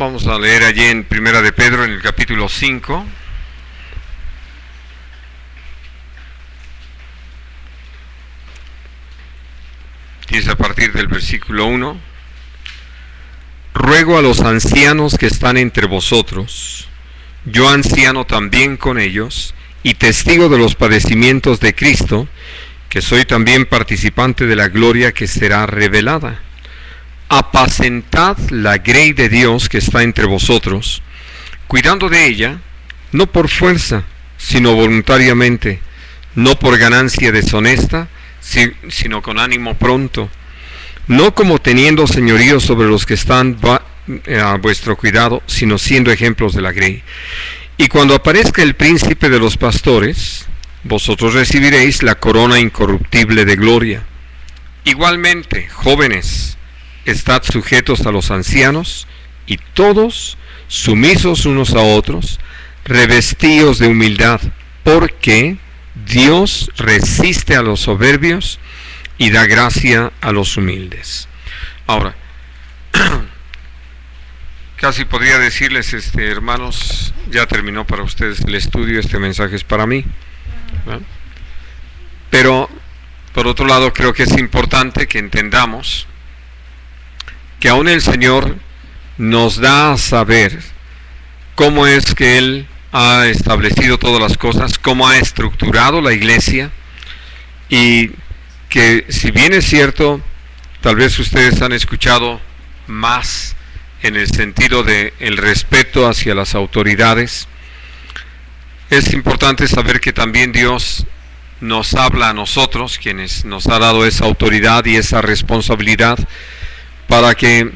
Vamos a leer allí en Primera de Pedro, en el capítulo 5. Dice a partir del versículo 1: Ruego a los ancianos que están entre vosotros, yo anciano también con ellos, y testigo de los padecimientos de Cristo, que soy también participante de la gloria que será revelada. Apacentad la grey de Dios que está entre vosotros, cuidando de ella, no por fuerza, sino voluntariamente, no por ganancia deshonesta, sino con ánimo pronto, no como teniendo señorío sobre los que están a vuestro cuidado, sino siendo ejemplos de la grey. Y cuando aparezca el príncipe de los pastores, vosotros recibiréis la corona incorruptible de gloria. Igualmente, jóvenes, estad sujetos a los ancianos, y todos sumisos unos a otros, revestidos de humildad, porque Dios resiste a los soberbios y da gracia a los humildes. Ahora, casi podría decirles, hermanos, ya terminó para ustedes el estudio, este mensaje es para mí, ¿verdad? Pero, por otro lado, creo que es importante que entendamos que aún el Señor nos da a saber cómo es que Él ha establecido todas las cosas, cómo ha estructurado la iglesia, y que si bien es cierto, tal vez ustedes han escuchado más en el sentido de el respeto hacia las autoridades, es importante saber que también Dios nos habla a nosotros, quienes nos ha dado esa autoridad y esa responsabilidad, para que,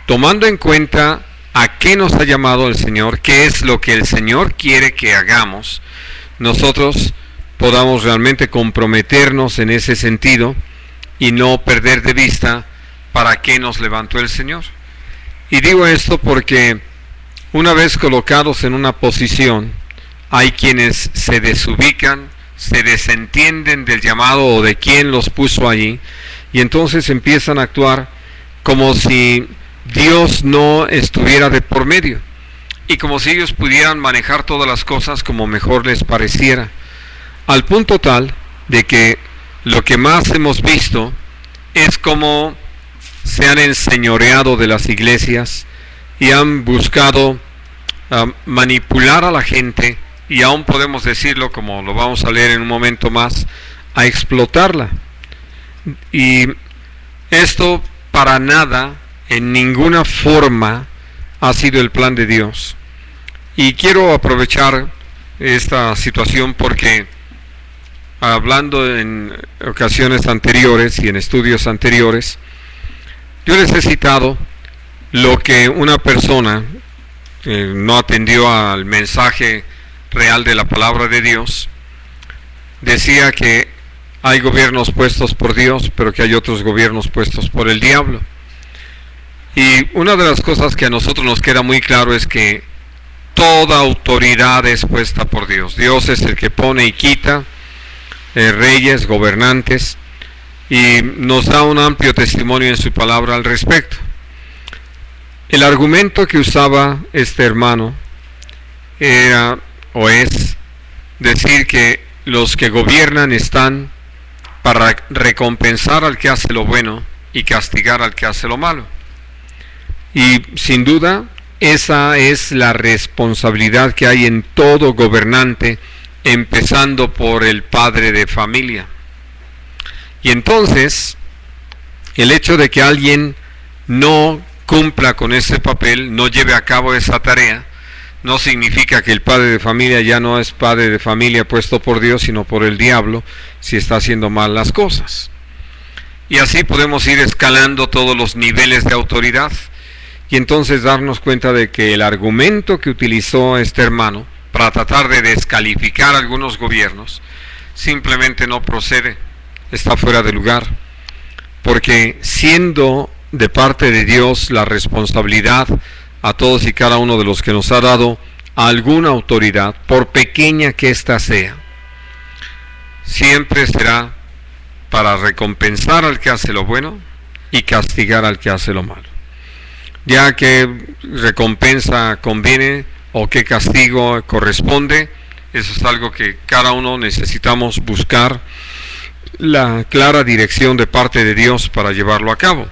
tomando en cuenta a qué nos ha llamado el Señor, qué es lo que el Señor quiere que hagamos, nosotros podamos realmente comprometernos en ese sentido y no perder de vista para qué nos levantó el Señor. Y digo esto porque una vez colocados en una posición, hay quienes se desubican, se desentienden del llamado o de quién los puso allí, y entonces empiezan a actuar como si Dios no estuviera de por medio, y como si ellos pudieran manejar todas las cosas como mejor les pareciera, al punto tal de que lo que más hemos visto es cómo se han enseñoreado de las iglesias y han buscado manipular a la gente, y aún podemos decirlo, como lo vamos a leer en un momento más, a explotarla. Y esto para nada, en ninguna forma, ha sido el plan de Dios. Y quiero aprovechar esta situación porque, hablando en ocasiones anteriores y en estudios anteriores, yo les he citado lo que una persona no atendió al mensaje real de la palabra de Dios. Decía que hay gobiernos puestos por Dios, pero que hay otros gobiernos puestos por el diablo. Y una de las cosas que a nosotros nos queda muy claro es que toda autoridad es puesta por Dios. Dios es el que pone y quita reyes, gobernantes, y nos da un amplio testimonio en su palabra al respecto. El argumento que usaba este hermano era o es decir que los que gobiernan están para recompensar al que hace lo bueno y castigar al que hace lo malo. Y sin duda, esa es la responsabilidad que hay en todo gobernante, empezando por el padre de familia. Y entonces, el hecho de que alguien no cumpla con ese papel, no lleve a cabo esa tarea, no significa que el padre de familia ya no es padre de familia puesto por Dios, sino por el diablo, si está haciendo mal las cosas. Y así podemos ir escalando todos los niveles de autoridad, y entonces darnos cuenta de que el argumento que utilizó este hermano para tratar de descalificar algunos gobiernos simplemente no procede, está fuera de lugar, porque siendo de parte de Dios la responsabilidad a todos y cada uno de los que nos ha dado alguna autoridad, por pequeña que ésta sea, siempre será para recompensar al que hace lo bueno y castigar al que hace lo malo. ya qué recompensa conviene o qué castigo corresponde. Eso es algo que cada uno necesitamos buscar la clara dirección de parte de Dios para llevarlo a cabo.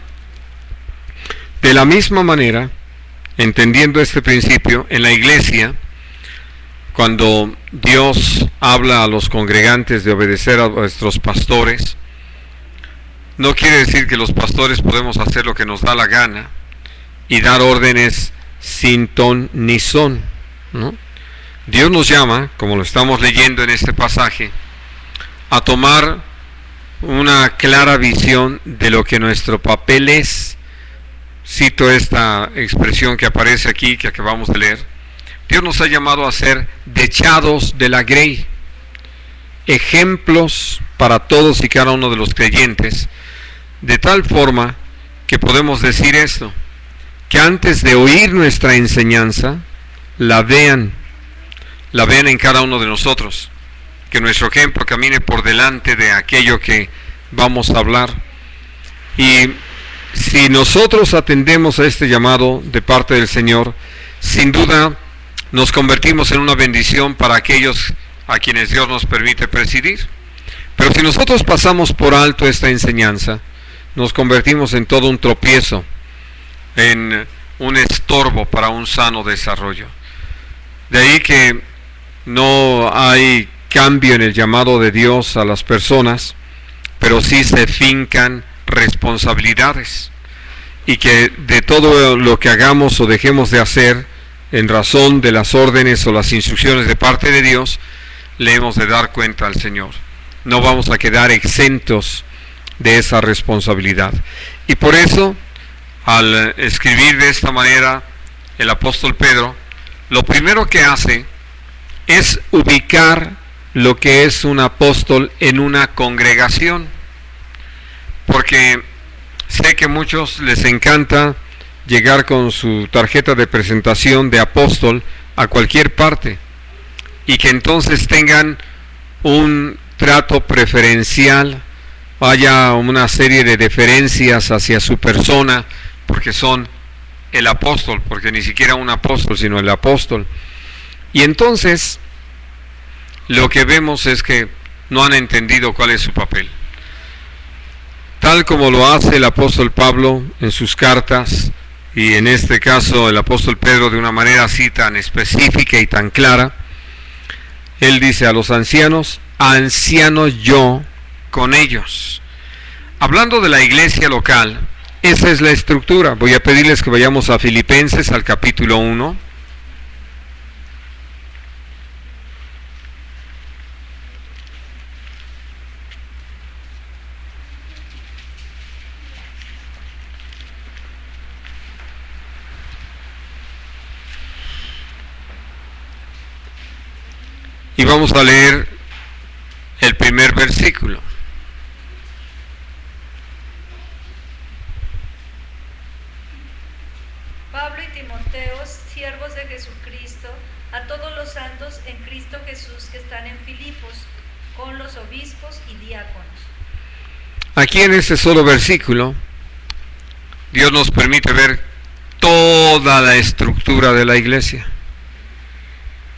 De la misma manera, entendiendo este principio, en la iglesia, cuando Dios habla a los congregantes de obedecer a nuestros pastores, no quiere decir que los pastores podemos hacer lo que nos da la gana y dar órdenes sin ton ni son, ¿no? Dios nos llama, como lo estamos leyendo en este pasaje, a tomar una clara visión de lo que nuestro papel es. Cito esta expresión que aparece aquí, que acabamos de leer. Dios nos ha llamado a ser dechados de la grey, ejemplos para todos y cada uno de los creyentes, de tal forma que podemos decir esto, que antes de oír nuestra enseñanza, la vean en cada uno de nosotros, que nuestro ejemplo camine por delante de aquello que vamos a hablar. Y si nosotros atendemos a este llamado de parte del Señor, sin duda nos convertimos en una bendición para aquellos a quienes Dios nos permite presidir. Pero si nosotros pasamos por alto esta enseñanza, nos convertimos en todo un tropiezo, en un estorbo para un sano desarrollo. De ahí que no hay cambio en el llamado de Dios a las personas, pero sí se fincan responsabilidades, y que de todo lo que hagamos o dejemos de hacer en razón de las órdenes o las instrucciones de parte de Dios, le hemos de dar cuenta al Señor. No vamos a quedar exentos de esa responsabilidad. Y por eso, al escribir de esta manera el apóstol Pedro, lo primero que hace es ubicar lo que es un apóstol en una congregación, porque sé que a muchos les encanta llegar con su tarjeta de presentación de apóstol a cualquier parte y que entonces tengan un trato preferencial, haya una serie de deferencias hacia su persona porque son el apóstol, porque ni siquiera un apóstol sino el apóstol. Y entonces lo que vemos es que no han entendido cuál es su papel. Tal como lo hace el apóstol Pablo en sus cartas, y en este caso el apóstol Pedro de una manera así tan específica y tan clara, él dice a los ancianos: anciano yo con ellos. Hablando de la iglesia local, esa es la estructura. Voy a pedirles que vayamos a Filipenses al capítulo 1. Y vamos a leer el primer versículo. Pablo y Timoteo, siervos de Jesucristo, a todos los santos en Cristo Jesús que están en Filipos, con los obispos y diáconos. Aquí en este solo versículo, Dios nos permite ver toda la estructura de la iglesia.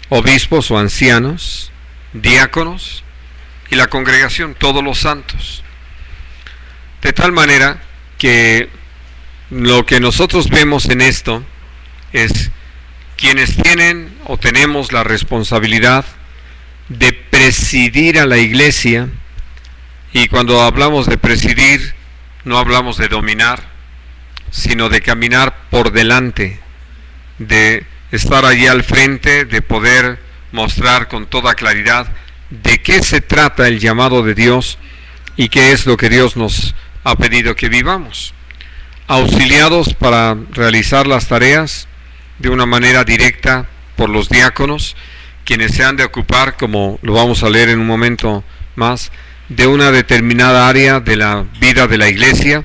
Obispos o ancianos, diáconos y la congregación, todos los santos. De tal manera que lo que nosotros vemos en esto es quienes tienen o tenemos la responsabilidad de presidir a la iglesia. Y cuando hablamos de presidir, no hablamos de dominar, sino de caminar por delante, de estar allí al frente, de poder mostrar con toda claridad de qué se trata el llamado de Dios y qué es lo que Dios nos ha pedido que vivamos. Auxiliados para realizar las tareas de una manera directa por los diáconos, quienes se han de ocupar, como lo vamos a leer en un momento más, de una determinada área de la vida de la iglesia,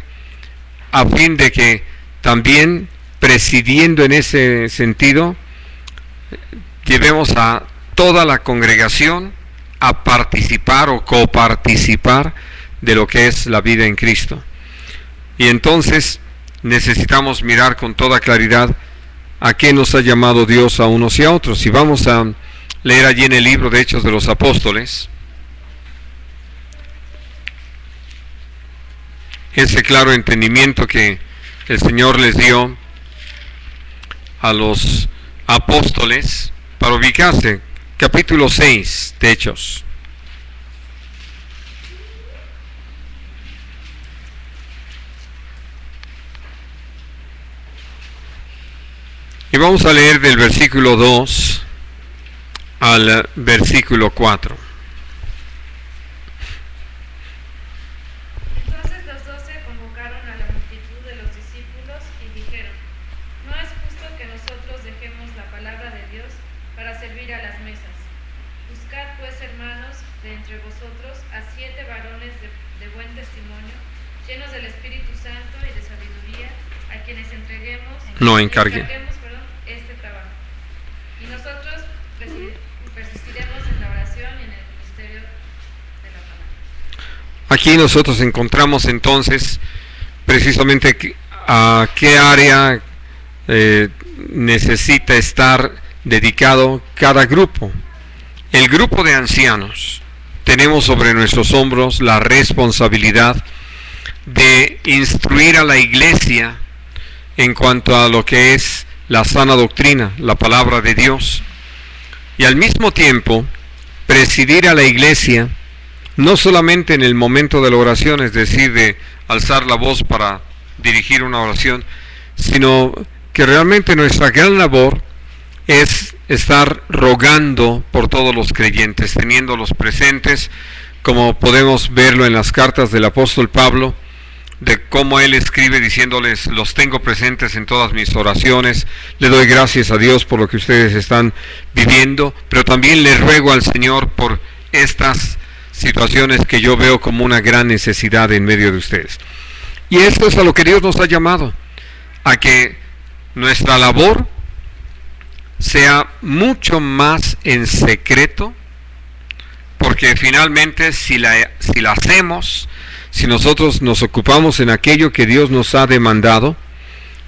a fin de que también presidiendo en ese sentido, llevemos a toda la congregación a participar o coparticipar de lo que es la vida en Cristo. Y entonces necesitamos mirar con toda claridad a qué nos ha llamado Dios a unos y a otros. Y vamos a leer allí en el libro de Hechos de los Apóstoles ese claro entendimiento que el Señor les dio a los apóstoles para ubicarse. Capítulo 6 de Hechos. Y vamos a leer del versículo 2 al versículo 4. Entonces los 12 convocaron a la multitud de los discípulos y dijeron: no es justo que nosotros dejemos la palabra de Dios para servir a las mesas. Buscad pues, hermanos, de entre vosotros a 7 varones de buen testimonio, llenos del Espíritu Santo y de sabiduría, a quienes encarguemos este trabajo. Y nosotros persistiremos en la oración y en el ministerio de la palabra. Aquí nosotros encontramos entonces precisamente a qué área necesita estar dedicado cada grupo. El grupo de ancianos, tenemos sobre nuestros hombros la responsabilidad de instruir a la iglesia en cuanto a lo que es la sana doctrina, la palabra de Dios, y al mismo tiempo presidir a la iglesia, no solamente en el momento de la oración, es decir, de alzar la voz para dirigir una oración, sino que realmente nuestra gran labor es estar rogando por todos los creyentes, teniéndolos presentes, como podemos verlo en las cartas del apóstol Pablo, de cómo él escribe diciéndoles: los tengo presentes en todas mis oraciones, le doy gracias a Dios por lo que ustedes están viviendo, pero también les ruego al Señor por estas situaciones que yo veo como una gran necesidad en medio de ustedes. Y esto es a lo que Dios nos ha llamado, a que nuestra labor sea mucho más en secreto, porque finalmente si la hacemos, si nosotros nos ocupamos en aquello que Dios nos ha demandado,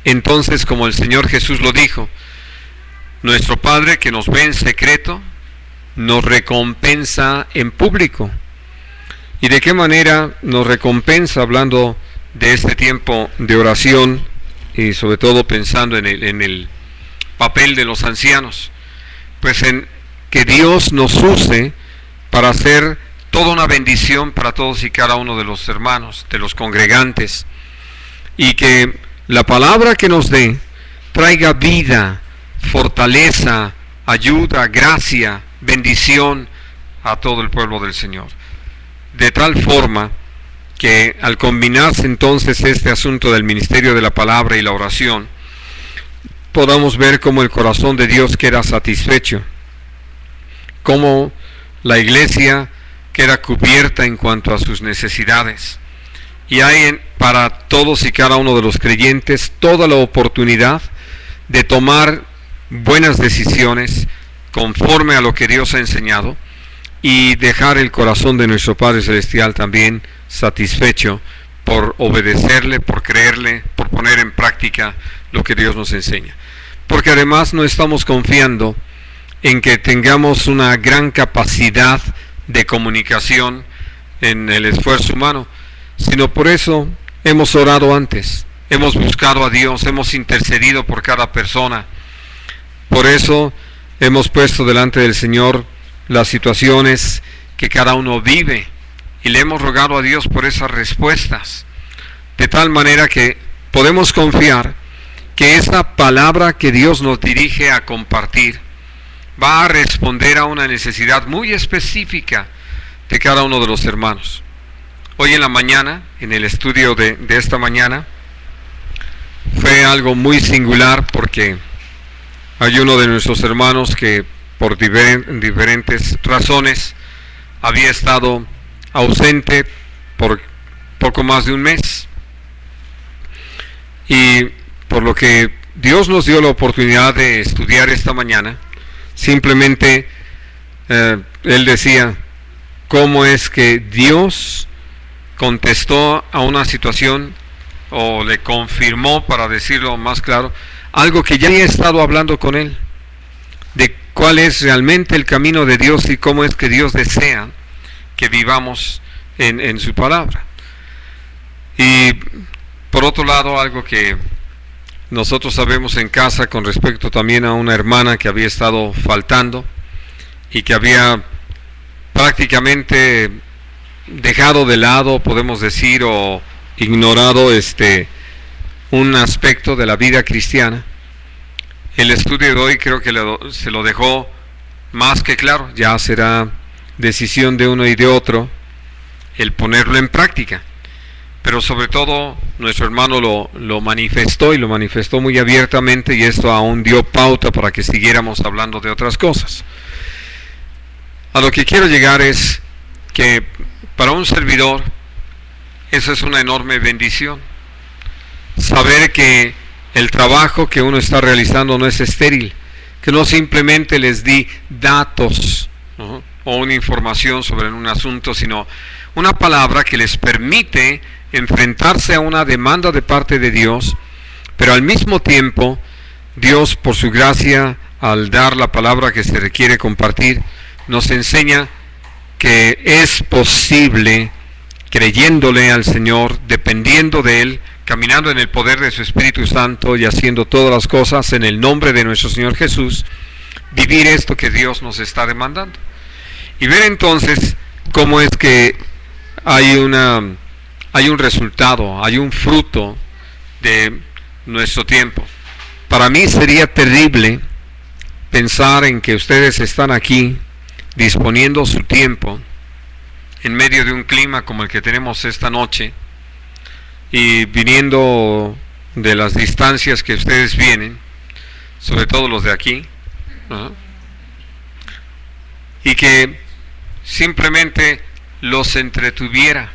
entonces, como el Señor Jesús lo dijo, nuestro Padre que nos ve en secreto nos recompensa en público. ¿Y de qué manera nos recompensa? Hablando de este tiempo de oración y sobre todo pensando en el papel de los ancianos, pues en que Dios nos use para hacer toda una bendición para todos y cada uno de los hermanos, de los congregantes, y que la palabra que nos dé traiga vida, fortaleza, ayuda, gracia, bendición a todo el pueblo del Señor. De tal forma que al combinarse entonces este asunto del ministerio de la palabra y la oración, podamos ver cómo el corazón de Dios queda satisfecho, cómo la iglesia queda cubierta en cuanto a sus necesidades, y hay para todos y cada uno de los creyentes toda la oportunidad de tomar buenas decisiones conforme a lo que Dios ha enseñado y dejar el corazón de nuestro Padre Celestial también satisfecho por obedecerle, por creerle, por poner en práctica lo que Dios nos enseña. Porque además no estamos confiando en que tengamos una gran capacidad de comunicación en el esfuerzo humano, sino por eso hemos orado antes, hemos buscado a Dios, hemos intercedido por cada persona. Por eso hemos puesto delante del Señor las situaciones que cada uno vive y le hemos rogado a Dios por esas respuestas, de tal manera que podemos confiar que esa palabra que Dios nos dirige a compartir va a responder a una necesidad muy específica de cada uno de los hermanos. Hoy en la mañana, en el estudio de esta mañana, fue algo muy singular porque hay uno de nuestros hermanos que por diferentes razones había estado ausente por poco más de un mes, y por lo que Dios nos dio la oportunidad de estudiar esta mañana, simplemente él decía cómo es que Dios contestó a una situación o le confirmó, para decirlo más claro, algo que ya había estado hablando con él, de cuál es realmente el camino de Dios y cómo es que Dios desea que vivamos en su palabra. Y por otro lado, algo que nosotros sabemos en casa con respecto también a una hermana que había estado faltando y que había prácticamente dejado de lado, podemos decir, o ignorado un aspecto de la vida cristiana. El estudio de hoy creo que se lo dejó más que claro. Ya será decisión de uno y de otro el ponerlo en práctica, pero sobre todo nuestro hermano lo manifestó, y lo manifestó muy abiertamente, y esto aún dio pauta para que siguiéramos hablando de otras cosas. A lo que quiero llegar es que para un servidor eso es una enorme bendición, saber que el trabajo que uno está realizando no es estéril, que no simplemente les di datos, ¿no?, o una información sobre un asunto, sino una palabra que les permite enfrentarse a una demanda de parte de Dios, pero al mismo tiempo Dios, por su gracia, al dar la palabra que se requiere compartir, nos enseña que es posible, creyéndole al Señor, dependiendo de Él, caminando en el poder de su Espíritu Santo y haciendo todas las cosas en el nombre de nuestro Señor Jesús, vivir esto que Dios nos está demandando. Y ver entonces cómo es que hay un resultado, hay un fruto de nuestro tiempo. Para mí sería terrible pensar en que ustedes están aquí disponiendo su tiempo en medio de un clima como el que tenemos esta noche, y viniendo de las distancias que ustedes vienen, sobre todo los de aquí, ¿no?, y que simplemente los entretuviera.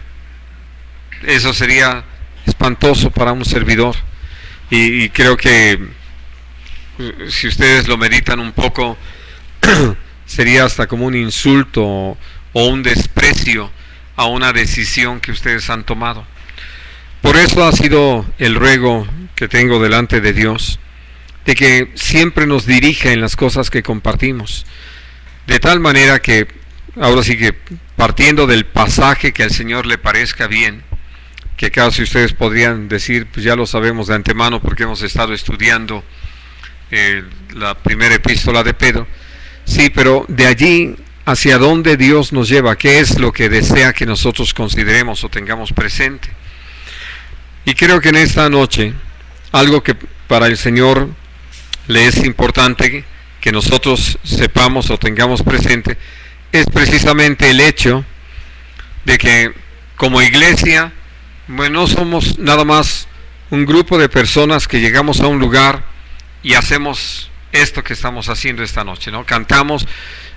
Eso sería espantoso para un servidor, y creo que si ustedes lo meditan un poco sería hasta como un insulto o un desprecio a una decisión que ustedes han tomado. Por eso ha sido el ruego que tengo delante de Dios, de que siempre nos dirija en las cosas que compartimos, de tal manera que, ahora sí que partiendo del pasaje que al Señor le parezca bien, que casi ustedes podrían decir, pues ya lo sabemos de antemano porque hemos estado estudiando la primera epístola de Pedro. Sí, pero de allí hacia dónde Dios nos lleva, qué es lo que desea que nosotros consideremos o tengamos presente. Y creo que en esta noche, algo que para el Señor le es importante que nosotros sepamos o tengamos presente, es precisamente el hecho de que como iglesia, bueno, no somos nada más un grupo de personas que llegamos a un lugar y hacemos esto que estamos haciendo esta noche, ¿no? Cantamos,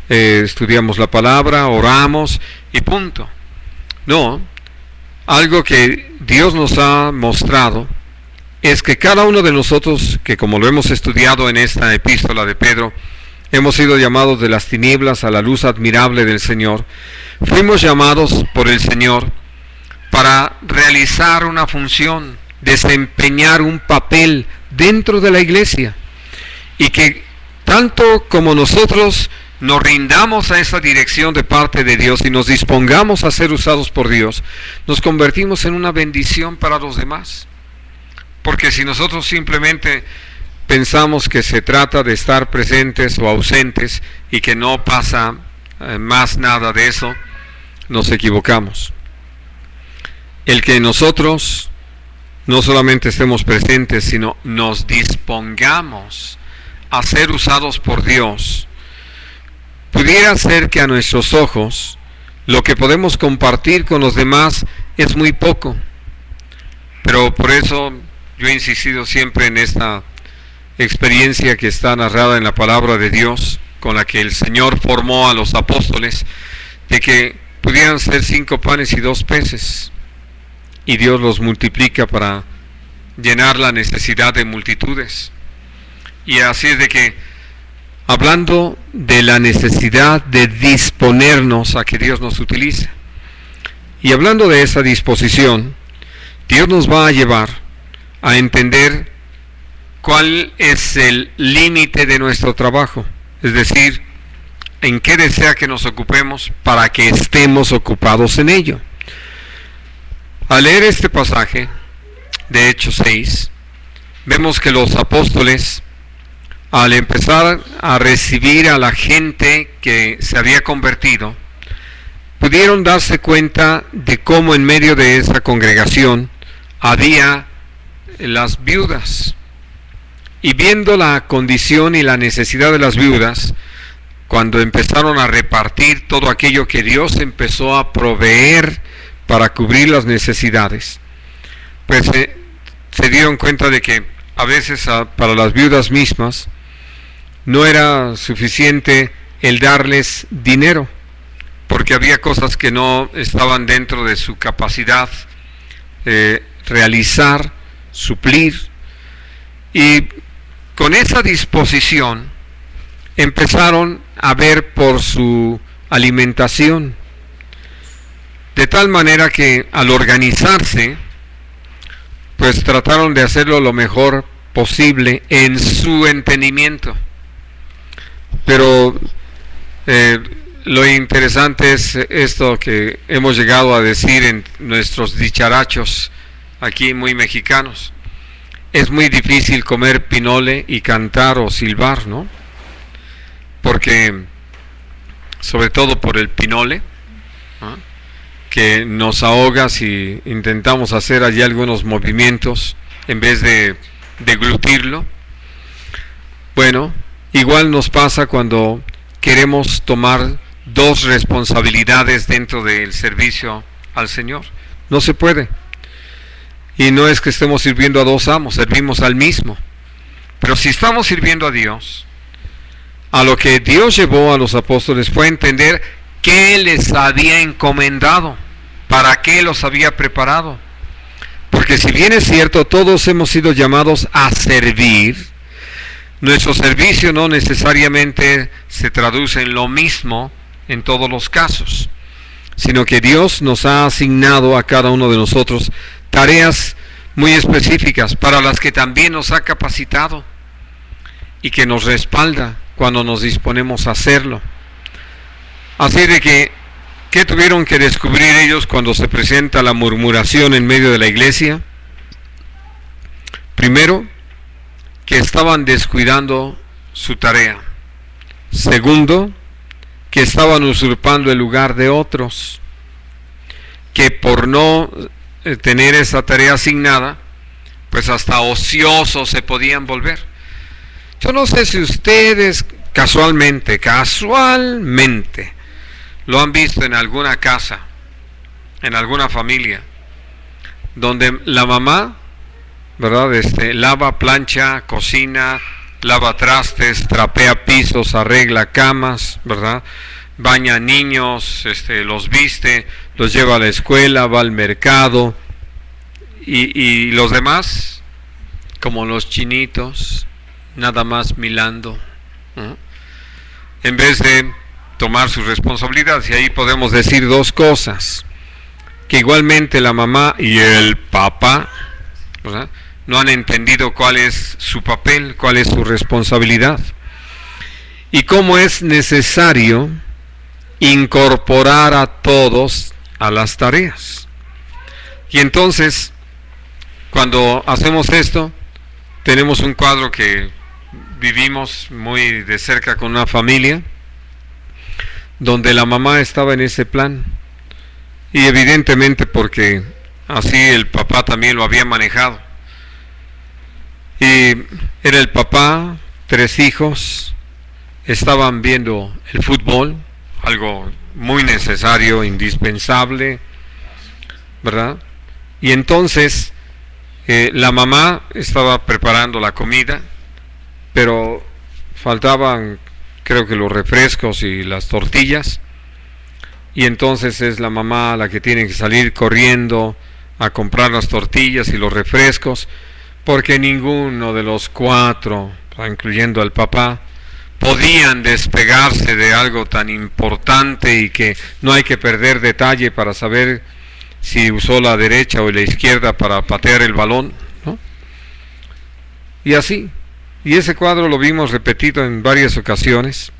estudiamos la palabra, oramos y punto. No, algo que Dios nos ha mostrado es que cada uno de nosotros, que como lo hemos estudiado en esta epístola de Pedro, hemos sido llamados de las tinieblas a la luz admirable del Señor, fuimos llamados por el Señor para realizar una función, desempeñar un papel dentro de la iglesia, y que tanto como nosotros nos rindamos a esa dirección de parte de Dios y nos dispongamos a ser usados por Dios, nos convertimos en una bendición para los demás. Porque si nosotros simplemente pensamos que se trata de estar presentes o ausentes y que no pasa más nada de eso, nos equivocamos. El que nosotros no solamente estemos presentes, sino nos dispongamos a ser usados por Dios, pudiera ser que a nuestros ojos lo que podemos compartir con los demás es muy poco. Pero por eso yo he insistido siempre en esta experiencia que está narrada en la palabra de Dios, con la que el Señor formó a los apóstoles, de que pudieran ser 5 panes y 2 peces, y Dios los multiplica para llenar la necesidad de multitudes. Y así es de que, hablando de la necesidad de disponernos a que Dios nos utilice, y hablando de esa disposición, Dios nos va a llevar a entender cuál es el límite de nuestro trabajo, es decir, en qué desea que nos ocupemos para que estemos ocupados en ello. Al leer este pasaje de Hechos 6, vemos que los apóstoles, al empezar a recibir a la gente que se había convertido, pudieron darse cuenta de cómo en medio de esa congregación había las viudas. Y viendo la condición y la necesidad de las viudas, cuando empezaron a repartir todo aquello que Dios empezó a proveer para cubrir las necesidades, pues se dieron cuenta de que a veces para las viudas mismas no era suficiente el darles dinero, porque había cosas que no estaban dentro de su capacidad realizar, suplir, y con esa disposición empezaron a ver por su alimentación, de tal manera que al organizarse, pues trataron de hacerlo lo mejor posible en su entendimiento. Pero lo interesante es esto que hemos llegado a decir en nuestros dicharachos aquí muy mexicanos: es muy difícil comer pinole y cantar o silbar, ¿no? Porque, sobre todo por el pinole, ¿no?, que nos ahoga si intentamos hacer allí algunos movimientos en vez de deglutirlo. Bueno, igual nos pasa cuando queremos tomar dos responsabilidades dentro del servicio al Señor. No se puede. Y no es que estemos sirviendo a dos amos, servimos al mismo. Pero si estamos sirviendo a Dios, a lo que Dios llevó a los apóstoles fue entender qué les había encomendado, para qué los había preparado. Porque si bien es cierto, todos hemos sido llamados a servir, nuestro servicio no necesariamente se traduce en lo mismo en todos los casos, sino que Dios nos ha asignado a cada uno de nosotros tareas muy específicas, para las que también nos ha capacitado y que nos respalda cuando nos disponemos a hacerlo. Así de que, ¿qué tuvieron que descubrir ellos cuando se presenta la murmuración en medio de la iglesia? Primero, que estaban descuidando su tarea. Segundo, que estaban usurpando el lugar de otros, que por no tener esa tarea asignada, pues hasta ociosos se podían volver. Yo no sé si ustedes casualmente lo han visto en alguna casa, en alguna familia, donde la mamá, ¿verdad?, lava, plancha, cocina, lava trastes, trapea pisos, arregla camas, ¿verdad?, baña niños, los viste, los lleva a la escuela, va al mercado, y los demás, como los chinitos, nada más milando, ¿no?, en vez de tomar sus responsabilidades. Y ahí podemos decir dos cosas: que igualmente la mamá y el papá, ¿verdad?, no han entendido cuál es su papel, cuál es su responsabilidad, y cómo es necesario incorporar a todos a las tareas. Y entonces, cuando hacemos esto, tenemos un cuadro que vivimos muy de cerca con una familia, donde la mamá estaba en ese plan, y evidentemente porque así el papá también lo había manejado. Y era el papá, 3 hijos, estaban viendo el fútbol, algo muy necesario, indispensable, ¿verdad? Y entonces la mamá estaba preparando la comida, pero faltaban, creo que, los refrescos y las tortillas, y entonces es la mamá la que tiene que salir corriendo a comprar las tortillas y los refrescos, porque ninguno de los 4, incluyendo al papá, podían despegarse de algo tan importante y que no hay que perder detalle para saber si usó la derecha o la izquierda para patear el balón, ¿no? Y así, y ese cuadro lo vimos repetido en varias ocasiones,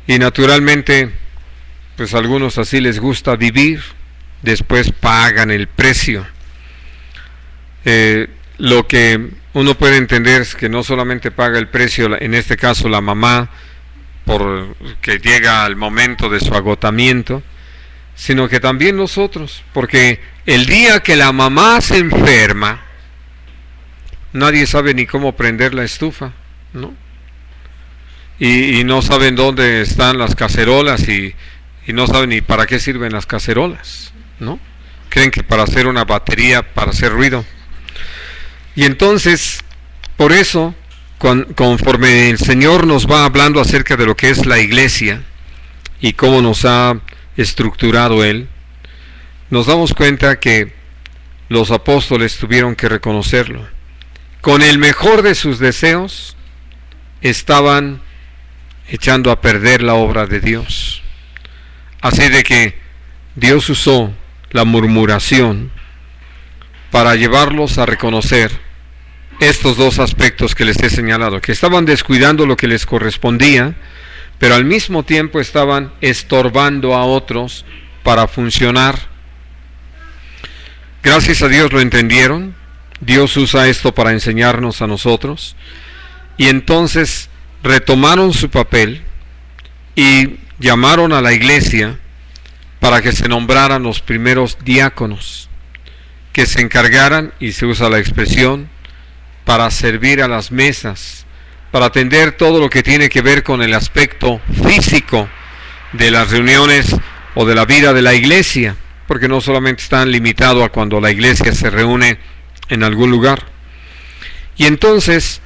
y naturalmente, pues a algunos así les gusta vivir, después pagan el precio. Lo que uno puede entender es que no solamente paga el precio, en este caso la mamá, porque llega al momento de su agotamiento, sino que también nosotros, porque el día que la mamá se enferma, nadie sabe ni cómo prender la estufa, ¿no? Y no saben dónde están las cacerolas y no saben ni para qué sirven las cacerolas, ¿no? Creen que para hacer una batería, para hacer ruido. Y entonces, por eso, conforme el Señor nos va hablando acerca de lo que es la iglesia y cómo nos ha estructurado Él, nos damos cuenta que los apóstoles tuvieron que reconocerlo. Con el mejor de sus deseos, estaban echando a perder la obra de Dios. Así de que Dios usó la murmuración para llevarlos a reconocer estos dos aspectos que les he señalado, que estaban descuidando lo que les correspondía, pero al mismo tiempo estaban estorbando a otros para funcionar. Gracias a Dios lo entendieron. Dios usa esto para enseñarnos a nosotros, y entonces retomaron su papel y llamaron a la iglesia para que se nombraran los primeros diáconos, que se encargaran, y se usa la expresión, para servir a las mesas, para atender todo lo que tiene que ver con el aspecto físico de las reuniones o de la vida de la iglesia, porque no solamente están limitados a cuando la iglesia se reúne en algún lugar. Y entonces,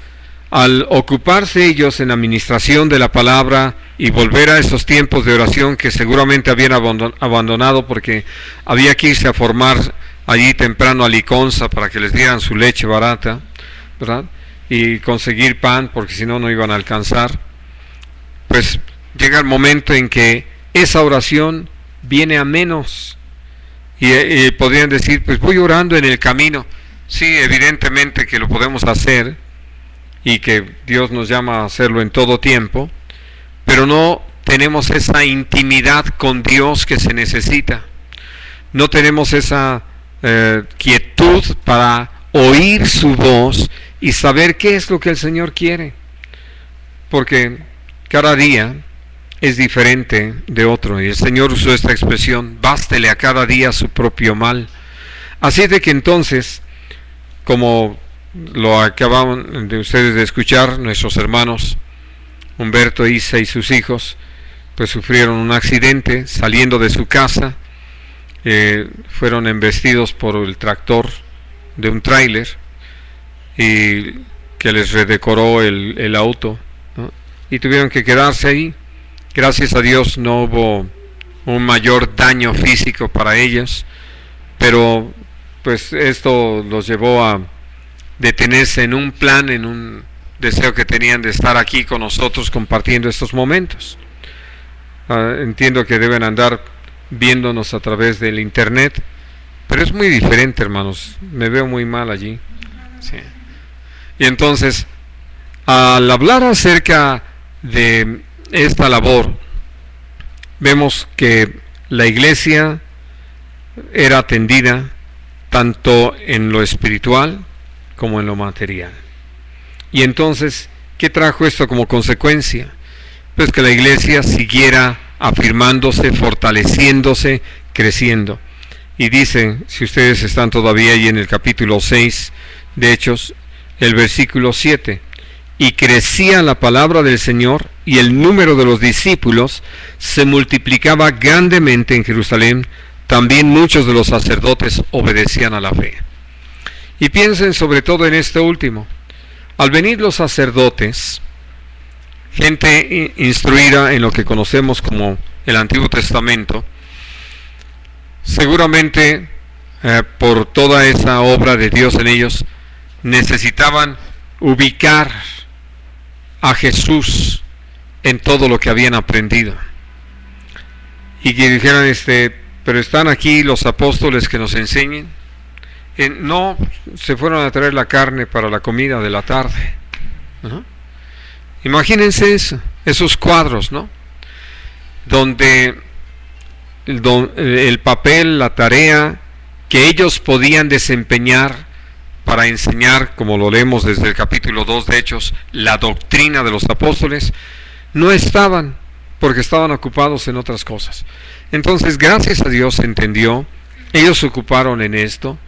al ocuparse ellos en la administración de la palabra y volver a esos tiempos de oración que seguramente habían abandonado, porque había que irse a formar allí temprano a Liconza para que les dieran su leche barata, ¿verdad? Y conseguir pan, porque si no, no iban a alcanzar. Pues llega el momento en que esa oración viene a menos, y podrían decir, pues voy orando en el camino. Sí, evidentemente que lo podemos hacer, y que Dios nos llama a hacerlo en todo tiempo, pero no tenemos esa intimidad con Dios que se necesita. No tenemos esa quietud para oír su voz y saber qué es lo que el Señor quiere, porque cada día es diferente de otro, y el Señor usó esta expresión: bástele a cada día su propio mal. Así de que entonces, como lo acababan de ustedes de escuchar, nuestros hermanos Humberto, Isa y sus hijos, pues sufrieron un accidente saliendo de su casa. Fueron embestidos por el tractor de un tráiler, y que les redecoró el auto, ¿no? Y tuvieron que quedarse ahí. Gracias a Dios no hubo un mayor daño físico para ellos, pero pues esto los llevó a detenerse en un plan, en un deseo que tenían de estar aquí con nosotros compartiendo estos momentos. Entiendo que deben andar viéndonos a través del internet, pero es muy diferente, hermanos. Me veo muy mal allí. Sí. Y entonces, al hablar acerca de esta labor, vemos que la iglesia era atendida tanto en lo espiritual como en lo material. Y entonces, ¿qué trajo esto como consecuencia? Pues que la iglesia siguiera afirmándose, fortaleciéndose, creciendo. Y dice, si ustedes están todavía ahí en el capítulo 6 de Hechos, el versículo 7: y crecía la palabra del Señor, y el número de los discípulos se multiplicaba grandemente en Jerusalén. También muchos de los sacerdotes obedecían a la fe. Y piensen sobre todo en este último. Al venir los sacerdotes, gente instruida en lo que conocemos como el Antiguo Testamento, seguramente por toda esa obra de Dios en ellos, necesitaban ubicar a Jesús en todo lo que habían aprendido. Y que dijeran, pero están aquí los apóstoles que nos enseñen, no se fueron a traer la carne para la comida de la tarde, ¿no? Imagínense eso, esos cuadros, ¿no? Donde el papel, la tarea que ellos podían desempeñar para enseñar, como lo leemos desde el capítulo 2 de Hechos, la doctrina de los apóstoles, no estaban, porque estaban ocupados en otras cosas. Entonces, gracias a Dios se entendió, ellos se ocuparon en esto,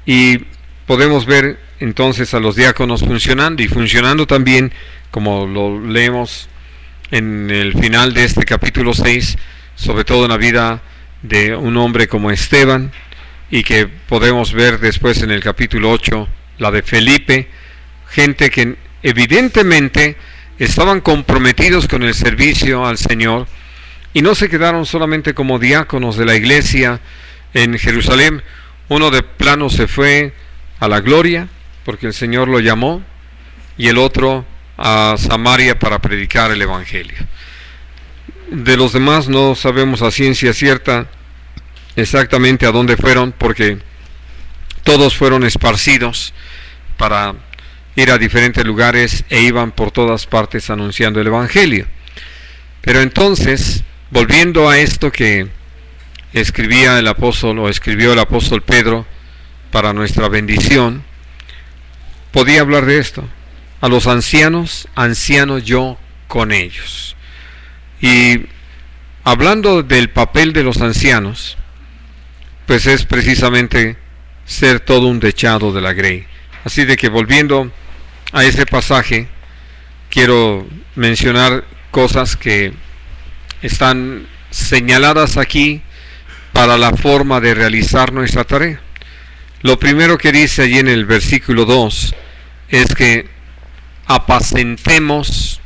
y podemos ver entonces a los diáconos funcionando, y funcionando también, como lo leemos en el final de este capítulo 6, sobre todo en la vida de un hombre como Esteban, y que podemos ver después en el capítulo 8, la de Felipe, gente que evidentemente estaban comprometidos con el servicio al Señor, y no se quedaron solamente como diáconos de la iglesia en Jerusalén. Uno de plano se fue a la gloria, porque el Señor lo llamó, y el otro a Samaria para predicar el Evangelio. De los demás no sabemos a ciencia cierta exactamente a dónde fueron, porque todos fueron esparcidos para ir a diferentes lugares e iban por todas partes anunciando el Evangelio. Pero entonces, volviendo a esto que escribía el apóstol, o escribió el apóstol Pedro para nuestra bendición, podía hablar de esto: a los ancianos, anciano yo con ellos. Y hablando del papel de los ancianos, pues es precisamente ser todo un dechado de la grey. Así de que, volviendo a ese pasaje, quiero mencionar cosas que están señaladas aquí para la forma de realizar nuestra tarea. Lo primero que dice allí en el versículo 2 es que apacentemos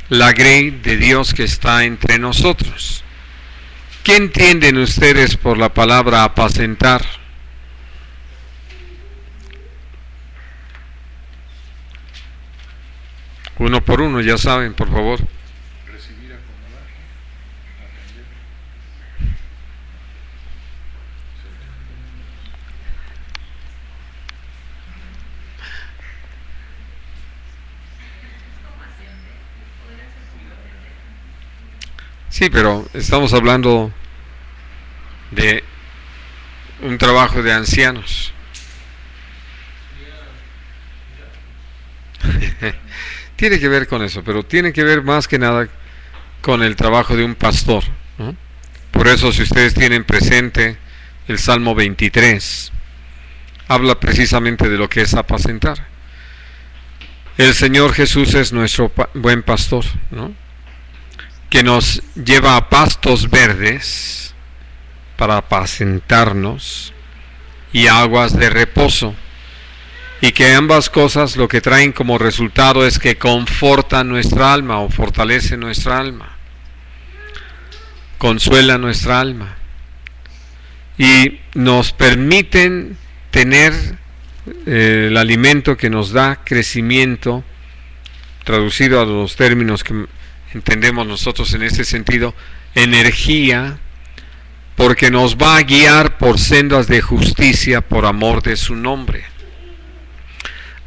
la grey de Dios que está entre nosotros. ¿Qué entienden ustedes por la palabra apacentar? Uno por uno, ya saben, por favor. Recibir, acomodar, atender. Sí, pero estamos hablando de un trabajo de ancianos. Tiene que ver con eso, pero tiene que ver más que nada con el trabajo de un pastor, ¿no? Por eso, si ustedes tienen presente el Salmo 23, habla precisamente de lo que es apacentar. El Señor Jesús es nuestro buen pastor, ¿no?, que nos lleva a pastos verdes para apacentarnos, y aguas de reposo, y que ambas cosas lo que traen como resultado es que confortan nuestra alma, o fortalecen nuestra alma, consuelan nuestra alma, y nos permiten tener el alimento que nos da crecimiento, traducido a los términos que entendemos nosotros en este sentido, energía, porque nos va a guiar por sendas de justicia por amor de su nombre.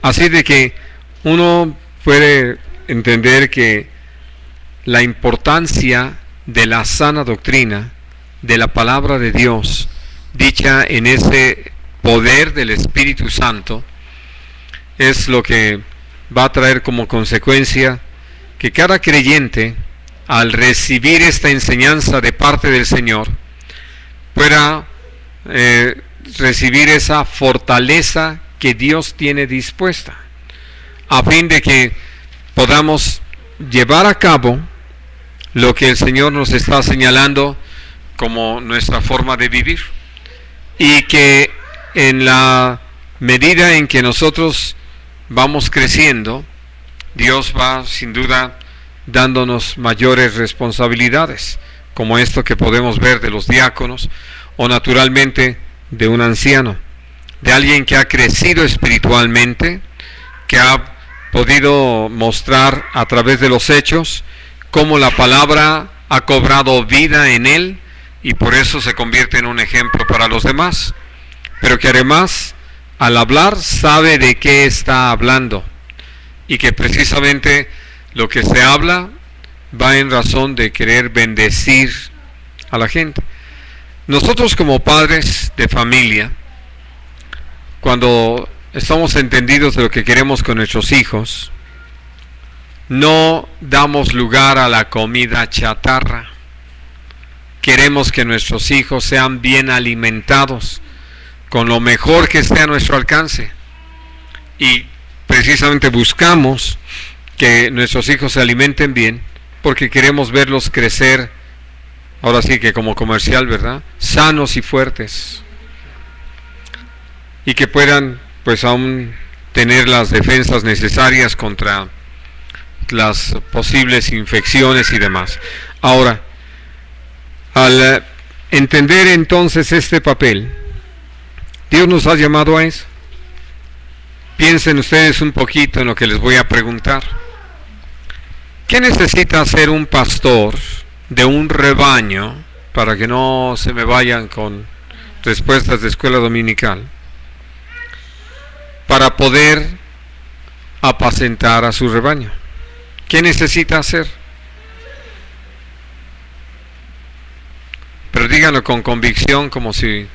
Así de que uno puede entender que la importancia de la sana doctrina, de la palabra de Dios, dicha en ese poder del Espíritu Santo, es lo que va a traer como consecuencia que cada creyente, al recibir esta enseñanza de parte del Señor, pueda recibir esa fortaleza que Dios tiene dispuesta, a fin de que podamos llevar a cabo lo que el Señor nos está señalando como nuestra forma de vivir, y que en la medida en que nosotros vamos creciendo, Dios va sin duda dándonos mayores responsabilidades, como esto que podemos ver de los diáconos, o naturalmente de un anciano, de alguien que ha crecido espiritualmente, que ha podido mostrar a través de los hechos cómo la palabra ha cobrado vida en él, y por eso se convierte en un ejemplo para los demás, pero que además al hablar sabe de qué está hablando y que precisamente lo que se habla va en razón de querer bendecir a la gente. Nosotros como padres de familia, cuando estamos entendidos de lo que queremos con nuestros hijos, no damos lugar a la comida chatarra. Queremos que nuestros hijos sean bien alimentados, con lo mejor que esté a nuestro alcance. Y precisamente buscamos que nuestros hijos se alimenten bien, porque queremos verlos crecer, ahora sí que como comercial, ¿verdad?, sanos y fuertes, y que puedan pues aún tener las defensas necesarias contra las posibles infecciones y demás. Ahora, al entender entonces este papel, Dios nos ha llamado a eso. Piensen ustedes un poquito en lo que les voy a preguntar. ¿Qué necesita hacer un pastor de un rebaño, para que no se me vayan con respuestas de escuela dominical, para poder apacentar a su rebaño? ¿Qué necesita hacer? Pero díganlo con convicción, como si...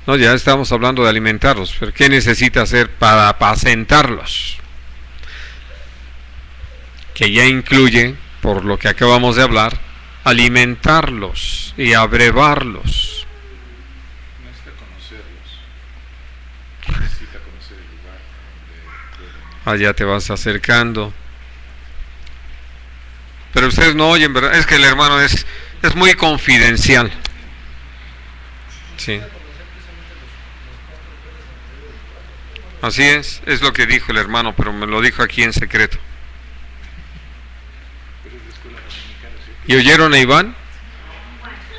No, ya estamos hablando de alimentarlos, pero ¿qué necesita hacer para apacentarlos? Que ya incluye, por lo que acabamos de hablar, alimentarlos y abrevarlos. Necesita conocerlos. Necesita conocer el lugar donde Allá te vas acercando. Pero ustedes no oyen, ¿verdad? Es que el hermano es muy confidencial. Sí. Así es lo que dijo el hermano, pero me lo dijo aquí en secreto. ¿Y oyeron a Iván?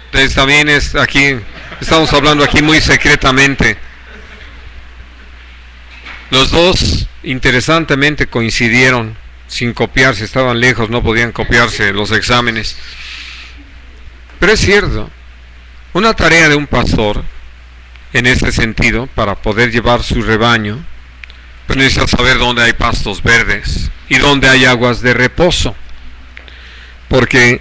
Entonces también es aquí, estamos hablando aquí muy secretamente. Los dos interesantemente coincidieron, sin copiarse, estaban lejos, no podían copiarse los exámenes. Pero es cierto, una tarea de un pastor, en este sentido, para poder llevar su rebaño, pues necesita saber dónde hay pastos verdes y dónde hay aguas de reposo. Porque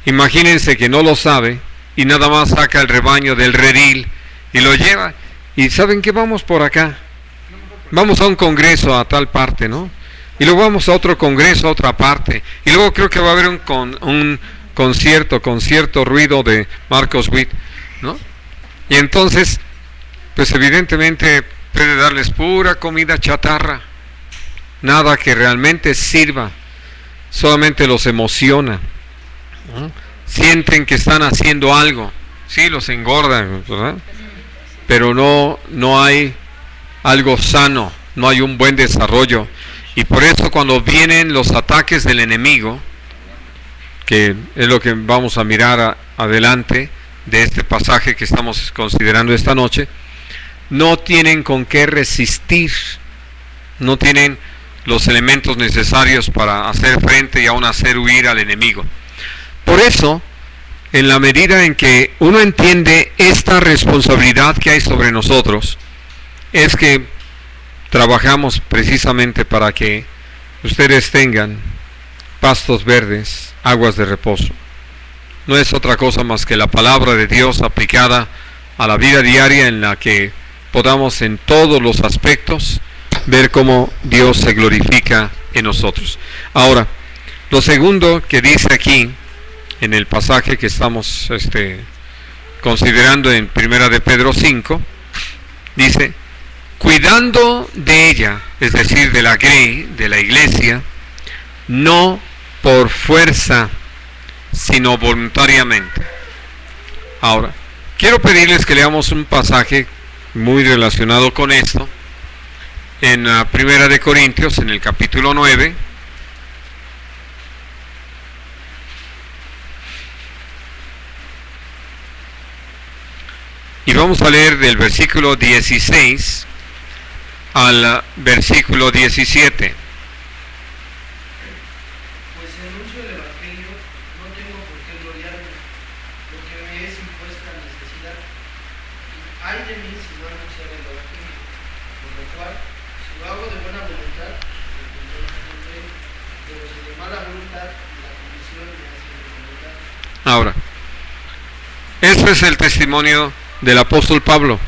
imagínense que no lo sabe y nada más saca el rebaño del redil y lo lleva. Y ¿saben qué? Vamos por acá. Vamos a un congreso a tal parte, ¿no? Y luego vamos a otro congreso a otra parte. Y luego creo que va a haber un concierto ruido de Marcos Witt, ¿no? Y entonces, pues evidentemente puede darles pura comida chatarra. Nada que realmente sirva. Solamente los emociona, ¿no? Sienten que están haciendo algo, sí, los engordan, ¿verdad? Pero no hay algo sano, no hay un buen desarrollo. Y por eso cuando vienen los ataques del enemigo, que es lo que vamos a mirar adelante de este pasaje que estamos considerando esta noche, no tienen con qué resistir, no tienen los elementos necesarios para hacer frente y aún hacer huir al enemigo. Por eso, en la medida en que uno entiende esta responsabilidad que hay sobre nosotros, es que trabajamos precisamente para que ustedes tengan pastos verdes, aguas de reposo. No es otra cosa más que la palabra de Dios aplicada a la vida diaria, en la que podamos en todos los aspectos ver cómo Dios se glorifica en nosotros. Ahora, lo segundo que dice aquí, en el pasaje que estamos considerando en 1 de Pedro 5, dice, cuidando de ella, es decir, de la grey, de la iglesia, no por fuerza, sino voluntariamente. Ahora, quiero pedirles que leamos un pasaje muy relacionado con esto, en 1 de Corintios, en el capítulo 9, y vamos a leer del versículo 16 al versículo 17. Pues en anuncio del Evangelio no tengo por qué gloriarme, porque me es impuesta necesidad, cual, si lo hago de buena voluntad, pero si de mala voluntad, la comisión me hace incomodar. Ahora, este es el testimonio del apóstol Pablo.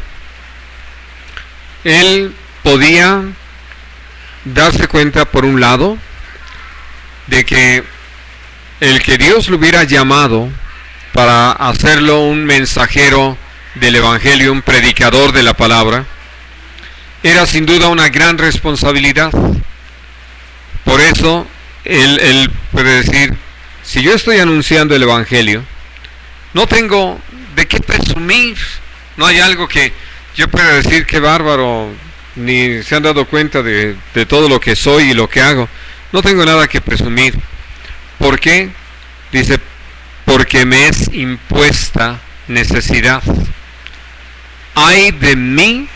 Él podía darse cuenta, por un lado, de que el que Dios lo hubiera llamado para hacerlo un mensajero del Evangelio, un predicador de la palabra, era sin duda una gran responsabilidad. Por eso, él puede decir, si yo estoy anunciando el Evangelio, no tengo de qué presumir, no hay algo que yo pueda decir que bárbaro, ni se han dado cuenta de todo lo que soy y lo que hago, no tengo nada que presumir. ¿Por qué? Dice, porque me es impuesta necesidad. Ay de mí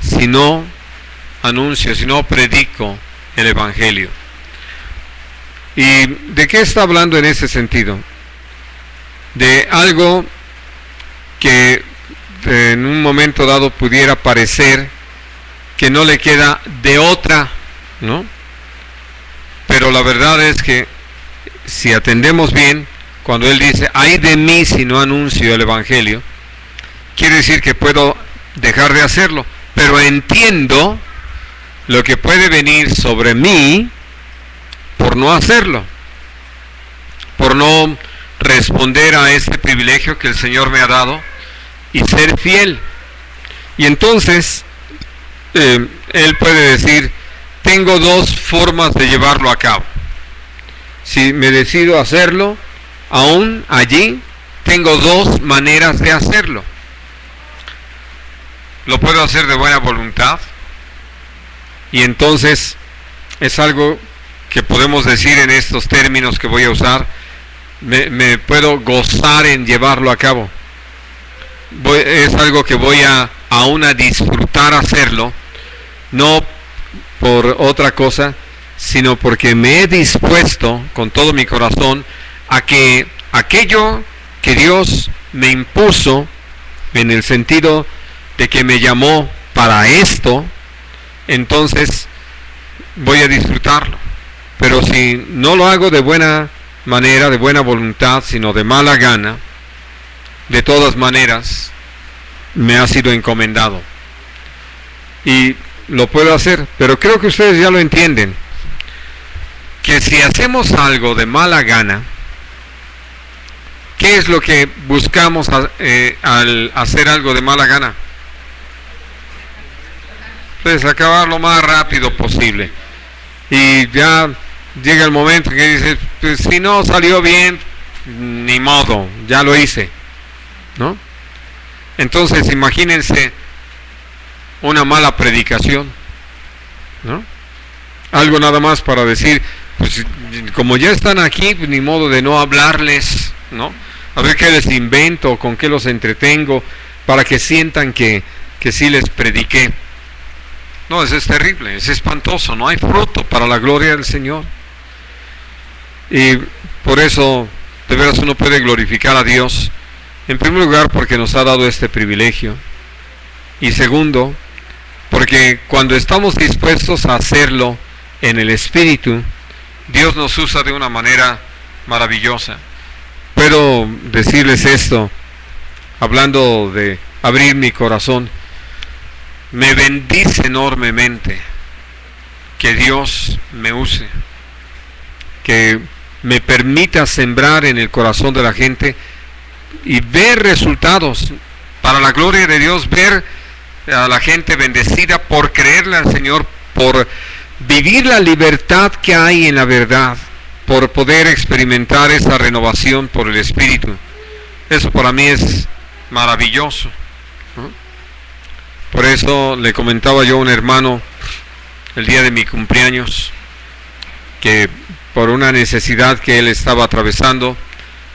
si no anuncio, si no predico el Evangelio. ¿Y de qué está hablando en ese sentido? De algo que en un momento dado pudiera parecer que no le queda de otra, ¿no? Pero la verdad es que si atendemos bien, cuando él dice, ay de mí si no anuncio el Evangelio, quiere decir que puedo dejar de hacerlo, pero entiendo lo que puede venir sobre mí por no hacerlo, por no responder a este privilegio que el Señor me ha dado y ser fiel. Y entonces él puede decir, tengo dos formas de llevarlo a cabo. Si me decido hacerlo, aún allí tengo dos maneras de hacerlo. Lo puedo hacer de buena voluntad, y entonces es algo que podemos decir en estos términos que voy a usar, me puedo gozar en llevarlo a cabo. Es algo que voy aún a disfrutar hacerlo, no por otra cosa, sino porque me he dispuesto con todo mi corazón a que aquello que Dios me impuso, en el sentido de que me llamó para esto, entonces voy a disfrutarlo. Pero si no lo hago de buena manera, de buena voluntad, sino de mala gana, de todas maneras me ha sido encomendado y lo puedo hacer. Pero creo que ustedes ya lo entienden, que si hacemos algo de mala gana, ¿qué es lo que buscamos al hacer algo de mala gana? Pues acabar lo más rápido posible, y ya llega el momento que dices, pues si no salió bien, ni modo, ya lo hice, ¿no? Entonces imagínense una mala predicación, ¿no? Algo nada más para decir, pues como ya están aquí, pues ni modo de no hablarles, ¿no? A ver qué les invento, con qué los entretengo, para que sientan que sí les prediqué. No, eso es terrible, es espantoso, no hay fruto para la gloria del Señor. Y por eso, de veras, uno puede glorificar a Dios, en primer lugar porque nos ha dado este privilegio, y segundo, porque cuando estamos dispuestos a hacerlo en el Espíritu, Dios nos usa de una manera maravillosa. Puedo decirles esto, hablando de abrir mi corazón, me bendice enormemente que Dios me use, que me permita sembrar en el corazón de la gente y ver resultados para la gloria de Dios, ver a la gente bendecida por creerle al Señor, por vivir la libertad que hay en la verdad, por poder experimentar esa renovación por el Espíritu. Eso para mí es maravilloso, ¿no? Por eso le comentaba yo a un hermano el día de mi cumpleaños, que por una necesidad que él estaba atravesando,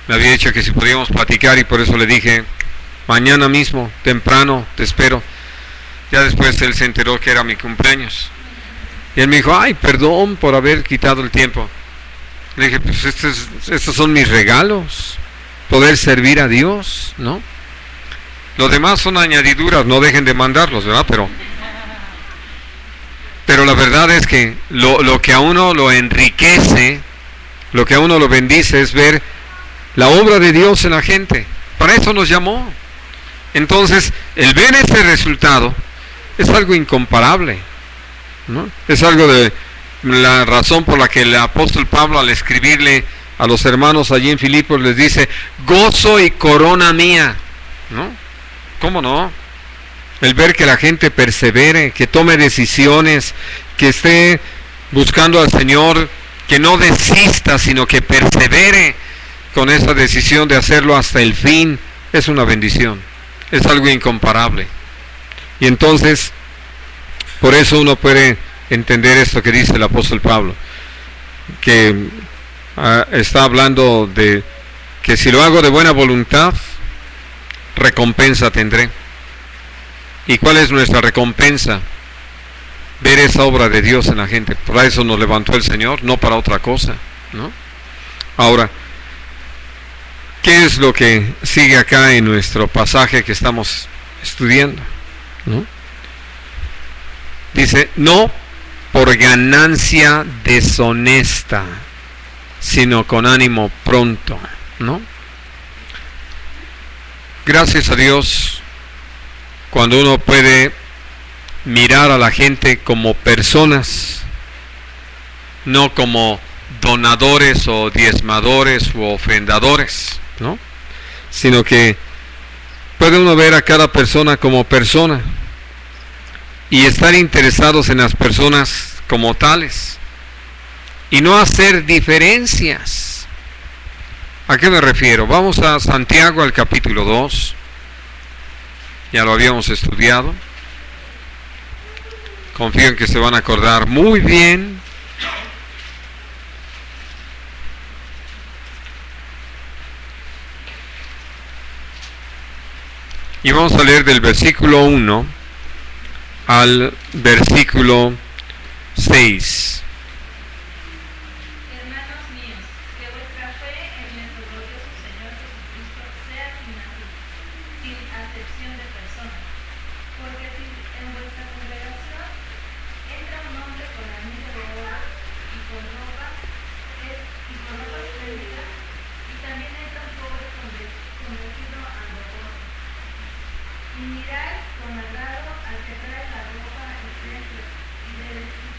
me había dicho que si podíamos platicar, y por eso le dije, mañana mismo, temprano, te espero. Ya después él se enteró que era mi cumpleaños, y él me dijo, ay, perdón por haber quitado el tiempo. Le dije, pues estos son mis regalos, poder servir a Dios, ¿no? Los demás son añadiduras, no dejen de mandarlos, ¿verdad? Pero la verdad es que lo que a uno lo enriquece, lo que a uno lo bendice es ver la obra de Dios en la gente. Para eso nos llamó. Entonces, el ver ese resultado es algo incomparable, ¿no? Es algo de la razón por la que el apóstol Pablo, al escribirle a los hermanos allí en Filipos, les dice: gozo y corona mía, ¿no? ¿Cómo no? El ver que la gente persevere, que tome decisiones, que esté buscando al Señor, que no desista, sino que persevere con esa decisión de hacerlo hasta el fin, es una bendición, es algo incomparable. Y entonces, por eso uno puede entender esto que dice el apóstol Pablo, que está hablando de que si lo hago de buena voluntad, recompensa tendré. ¿Y cuál es nuestra recompensa? Ver esa obra de Dios en la gente. Para eso nos levantó el Señor, no para otra cosa, ¿no? Ahora, ¿qué es lo que sigue acá en nuestro pasaje que estamos estudiando, ¿no? Dice: no por ganancia deshonesta, sino con ánimo pronto, ¿no? Gracias a Dios, cuando uno puede mirar a la gente como personas, no como donadores o diezmadores u ofrendadores, ¿no? Sino que puede uno ver a cada persona como persona y estar interesados en las personas como tales y no hacer diferencias. ¿A qué me refiero? Vamos a Santiago, al capítulo 2. Ya lo habíamos estudiado. Confío en que se van a acordar muy bien. Y vamos a leer del versículo 1 al versículo 6. Hermanos míos, que vuestra fe en nuestro glorioso Señor Jesucristo sea sin acepción de personas. Porque si en vuestra congregación entra un hombre con anillo de oro y con ropa esplendida, y también entra un pobre con vestido andrajoso, y miráis con agrado al que trae la ropa excelente, y le decís: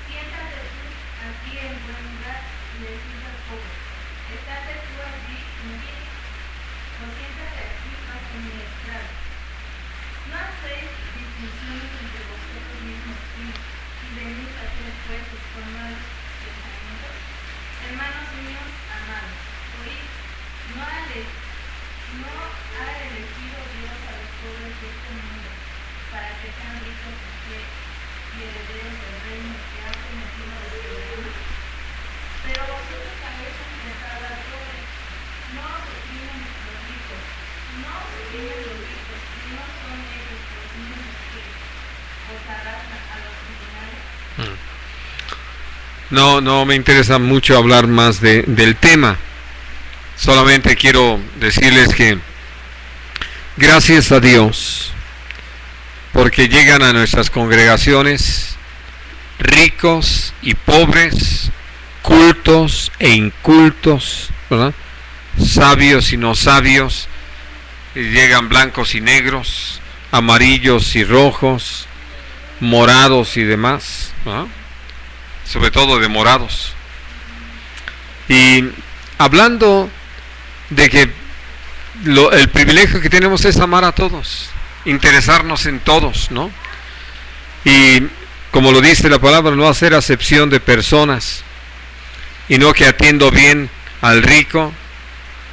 siéntate tú aquí en buen lugar, y le decís al pobre: estate tú allí en pie, o siéntate aquí bajo mi estrado. No hacéis distinciones entre vosotros mismos y venís a ser jueces con malos pensamientos. Hermanos míos amados, oíd, no ha elegido Dios a los pobres de este mundo para que sean ricos en fe y herederos del reino que ha prometido a los soberanios. Pero vosotros habéis enfrentado al pobre. No os oprimen los ricos, no os oprimen los ricos, y no son ellos los mismos que os arrastran a los tribunales. No me interesa mucho hablar más del tema. Solamente quiero decirles que gracias a Dios porque llegan a nuestras congregaciones ricos y pobres, cultos e incultos, ¿verdad? Sabios y no sabios, y llegan blancos y negros, amarillos y rojos, morados y demás, ¿verdad? Sobre todo de morados. Y hablando de que el privilegio que tenemos es amar a todos, interesarnos en todos, ¿no? Y como lo dice la palabra, no hacer acepción de personas, y no que atiendo bien al rico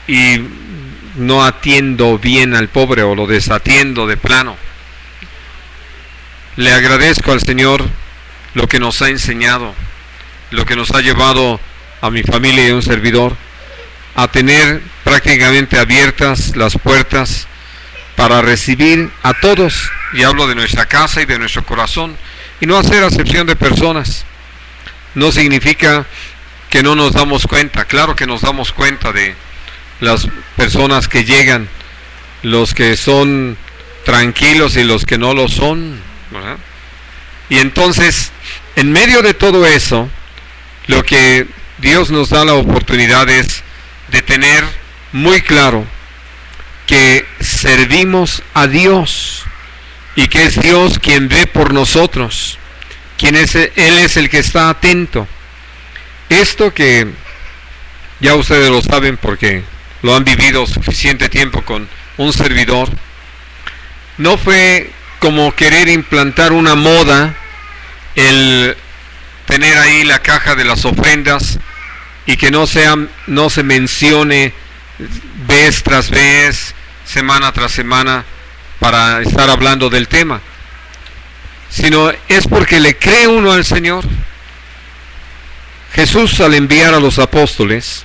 y no atiendo bien al pobre, o lo desatiendo de plano. Le agradezco al Señor lo que nos ha enseñado, lo que nos ha llevado a mi familia y a un servidor a tener prácticamente abiertas las puertas para recibir a todos, y hablo de nuestra casa y de nuestro corazón, y no hacer acepción de personas. No significa que no nos damos cuenta, claro que nos damos cuenta de las personas que llegan, los que son tranquilos y los que no lo son, ¿verdad? Y entonces, en medio de todo eso, lo que Dios nos da la oportunidad es de tener muy claro que servimos a Dios y que es Dios quien ve por nosotros, Él es el que está atento. Esto que ya ustedes lo saben porque lo han vivido suficiente tiempo con un servidor, no fue como querer implantar una moda el tener ahí la caja de las ofrendas y que no se mencione vez tras vez, semana tras semana, para estar hablando del tema, sino es porque le cree uno al Señor. Jesús, al enviar a los apóstoles,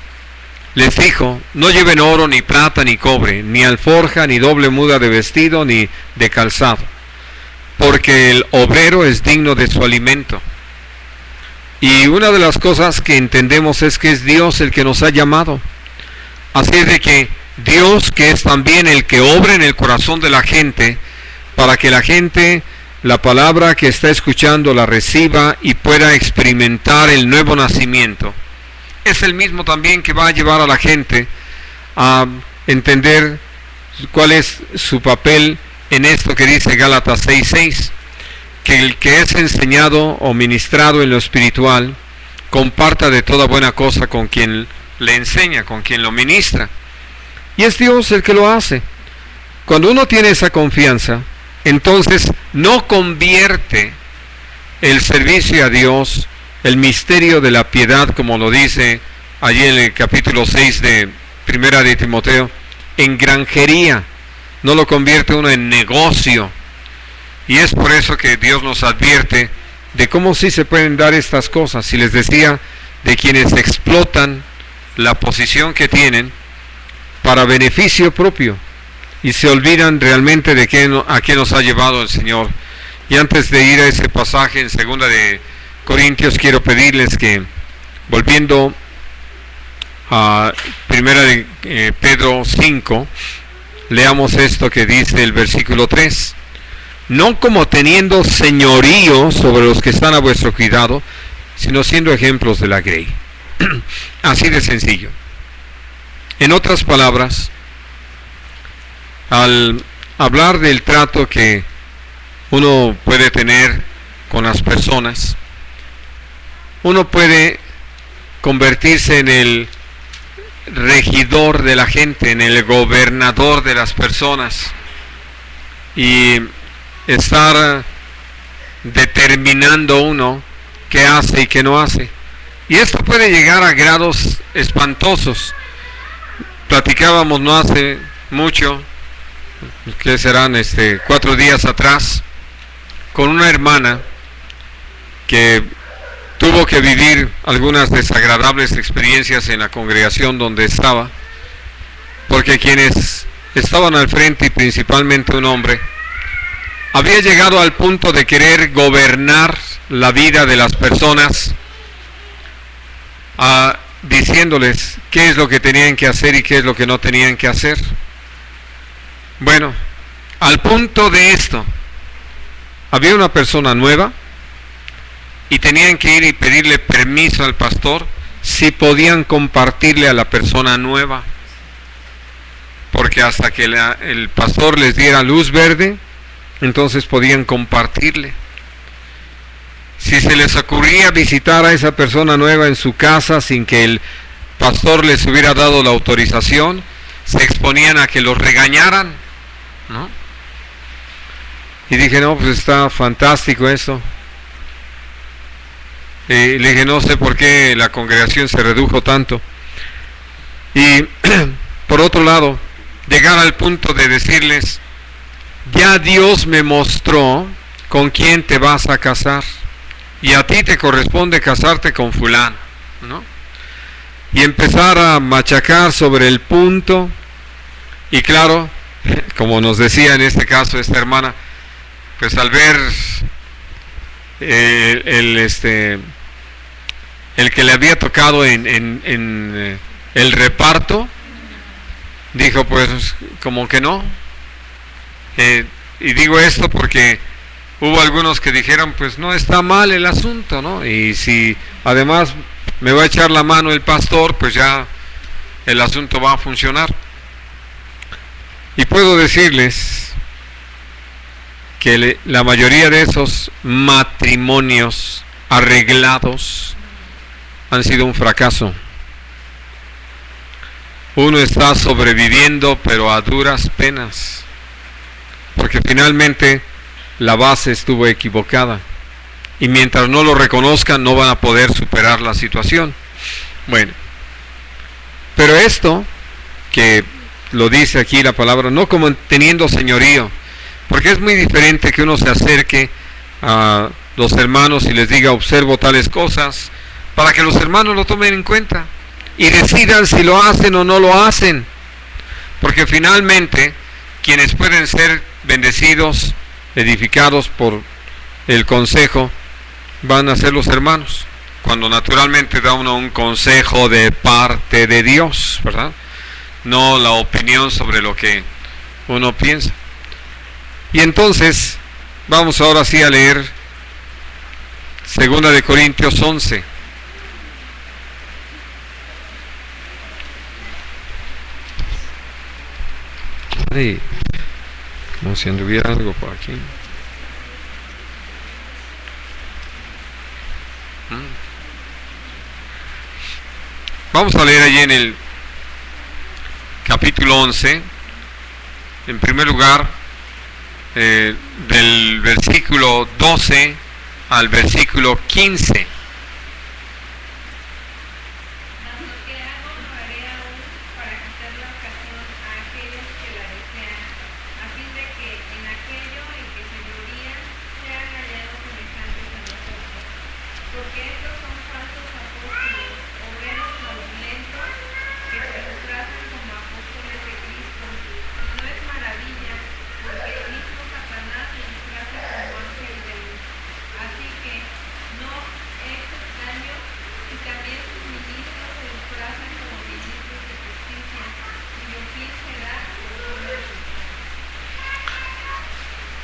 les dijo: no lleven oro, ni plata, ni cobre, ni alforja, ni doble muda de vestido, ni de calzado, porque el obrero es digno de su alimento. Y una de las cosas que entendemos es que es Dios el que nos ha llamado. Así es de que Dios, que es también el que obra en el corazón de la gente, para que la gente, la palabra que está escuchando, la reciba y pueda experimentar el nuevo nacimiento, es el mismo también que va a llevar a la gente a entender cuál es su papel en esto que dice Gálatas 6:6, que el que es enseñado o ministrado en lo espiritual comparta de toda buena cosa con quien le enseña, con quien lo ministra. Y es Dios el que lo hace. Cuando uno tiene esa confianza, entonces no convierte el servicio a Dios, el misterio de la piedad, como lo dice allí en el capítulo 6 de Primera de Timoteo, en granjería. No lo convierte uno en negocio. Y es por eso que Dios nos advierte de cómo sí se pueden dar estas cosas. Y les decía de quienes explotan la posición que tienen para beneficio propio y se olvidan realmente de a qué nos ha llevado el Señor. Y antes de ir a ese pasaje en 2 de Corintios, quiero pedirles que, volviendo a 1 de Pedro 5, leamos esto que dice el versículo 3. No como teniendo señorío sobre los que están a vuestro cuidado, sino siendo ejemplos de la grey. Así de sencillo. En otras palabras, al hablar del trato que uno puede tener con las personas, uno puede convertirse en el regidor de la gente, en el gobernador de las personas, y estar determinando uno qué hace y qué no hace. Y esto puede llegar a grados espantosos. Platicábamos no hace mucho, que serán 4 días atrás, con una hermana que tuvo que vivir algunas desagradables experiencias en la congregación donde estaba, porque quienes estaban al frente, y principalmente un hombre, había llegado al punto de querer gobernar la vida de las personas, diciéndoles qué es lo que tenían que hacer y qué es lo que no tenían que hacer. Bueno, al punto de esto, había una persona nueva y tenían que ir y pedirle permiso al pastor si podían compartirle a la persona nueva, porque hasta que el pastor les diera luz verde, entonces podían compartirle. Si se les ocurría visitar a esa persona nueva en su casa sin que el pastor les hubiera dado la autorización, se exponían a que los regañaran, ¿no? Y dije, no, pues está fantástico esto. Le dije, no sé por qué la congregación se redujo tanto. Y por otro lado, llegar al punto de decirles, ya Dios me mostró con quién te vas a casar, y a ti te corresponde casarte con fulano, ¿no? Y empezar a machacar sobre el punto. Y claro, como nos decía en este caso esta hermana, pues al ver el que le había tocado en el reparto, dijo, pues como que no. Y digo esto porque hubo algunos que dijeron, pues no está mal el asunto, ¿no? Y si además me va a echar la mano el pastor, pues ya el asunto va a funcionar. Y puedo decirles que la mayoría de esos matrimonios arreglados han sido un fracaso. Uno está sobreviviendo, pero a duras penas, porque finalmente la base estuvo equivocada, y mientras no lo reconozcan no van a poder superar la situación. Bueno, pero esto que lo dice aquí la palabra, no como teniendo señorío, porque es muy diferente que uno se acerque a los hermanos y les diga, observo tales cosas, para que los hermanos lo tomen en cuenta y decidan si lo hacen o no lo hacen, porque finalmente quienes pueden ser bendecidos, edificados por el consejo, van a ser los hermanos, cuando naturalmente da uno un consejo de parte de Dios, ¿verdad? No la opinión sobre lo que uno piensa. Y entonces vamos ahora sí a leer 2 de Corintios 11. Ay, como si anduviera algo por aquí. Vamos a leer allí en el capítulo 11, en primer lugar, del versículo 12 al versículo 15.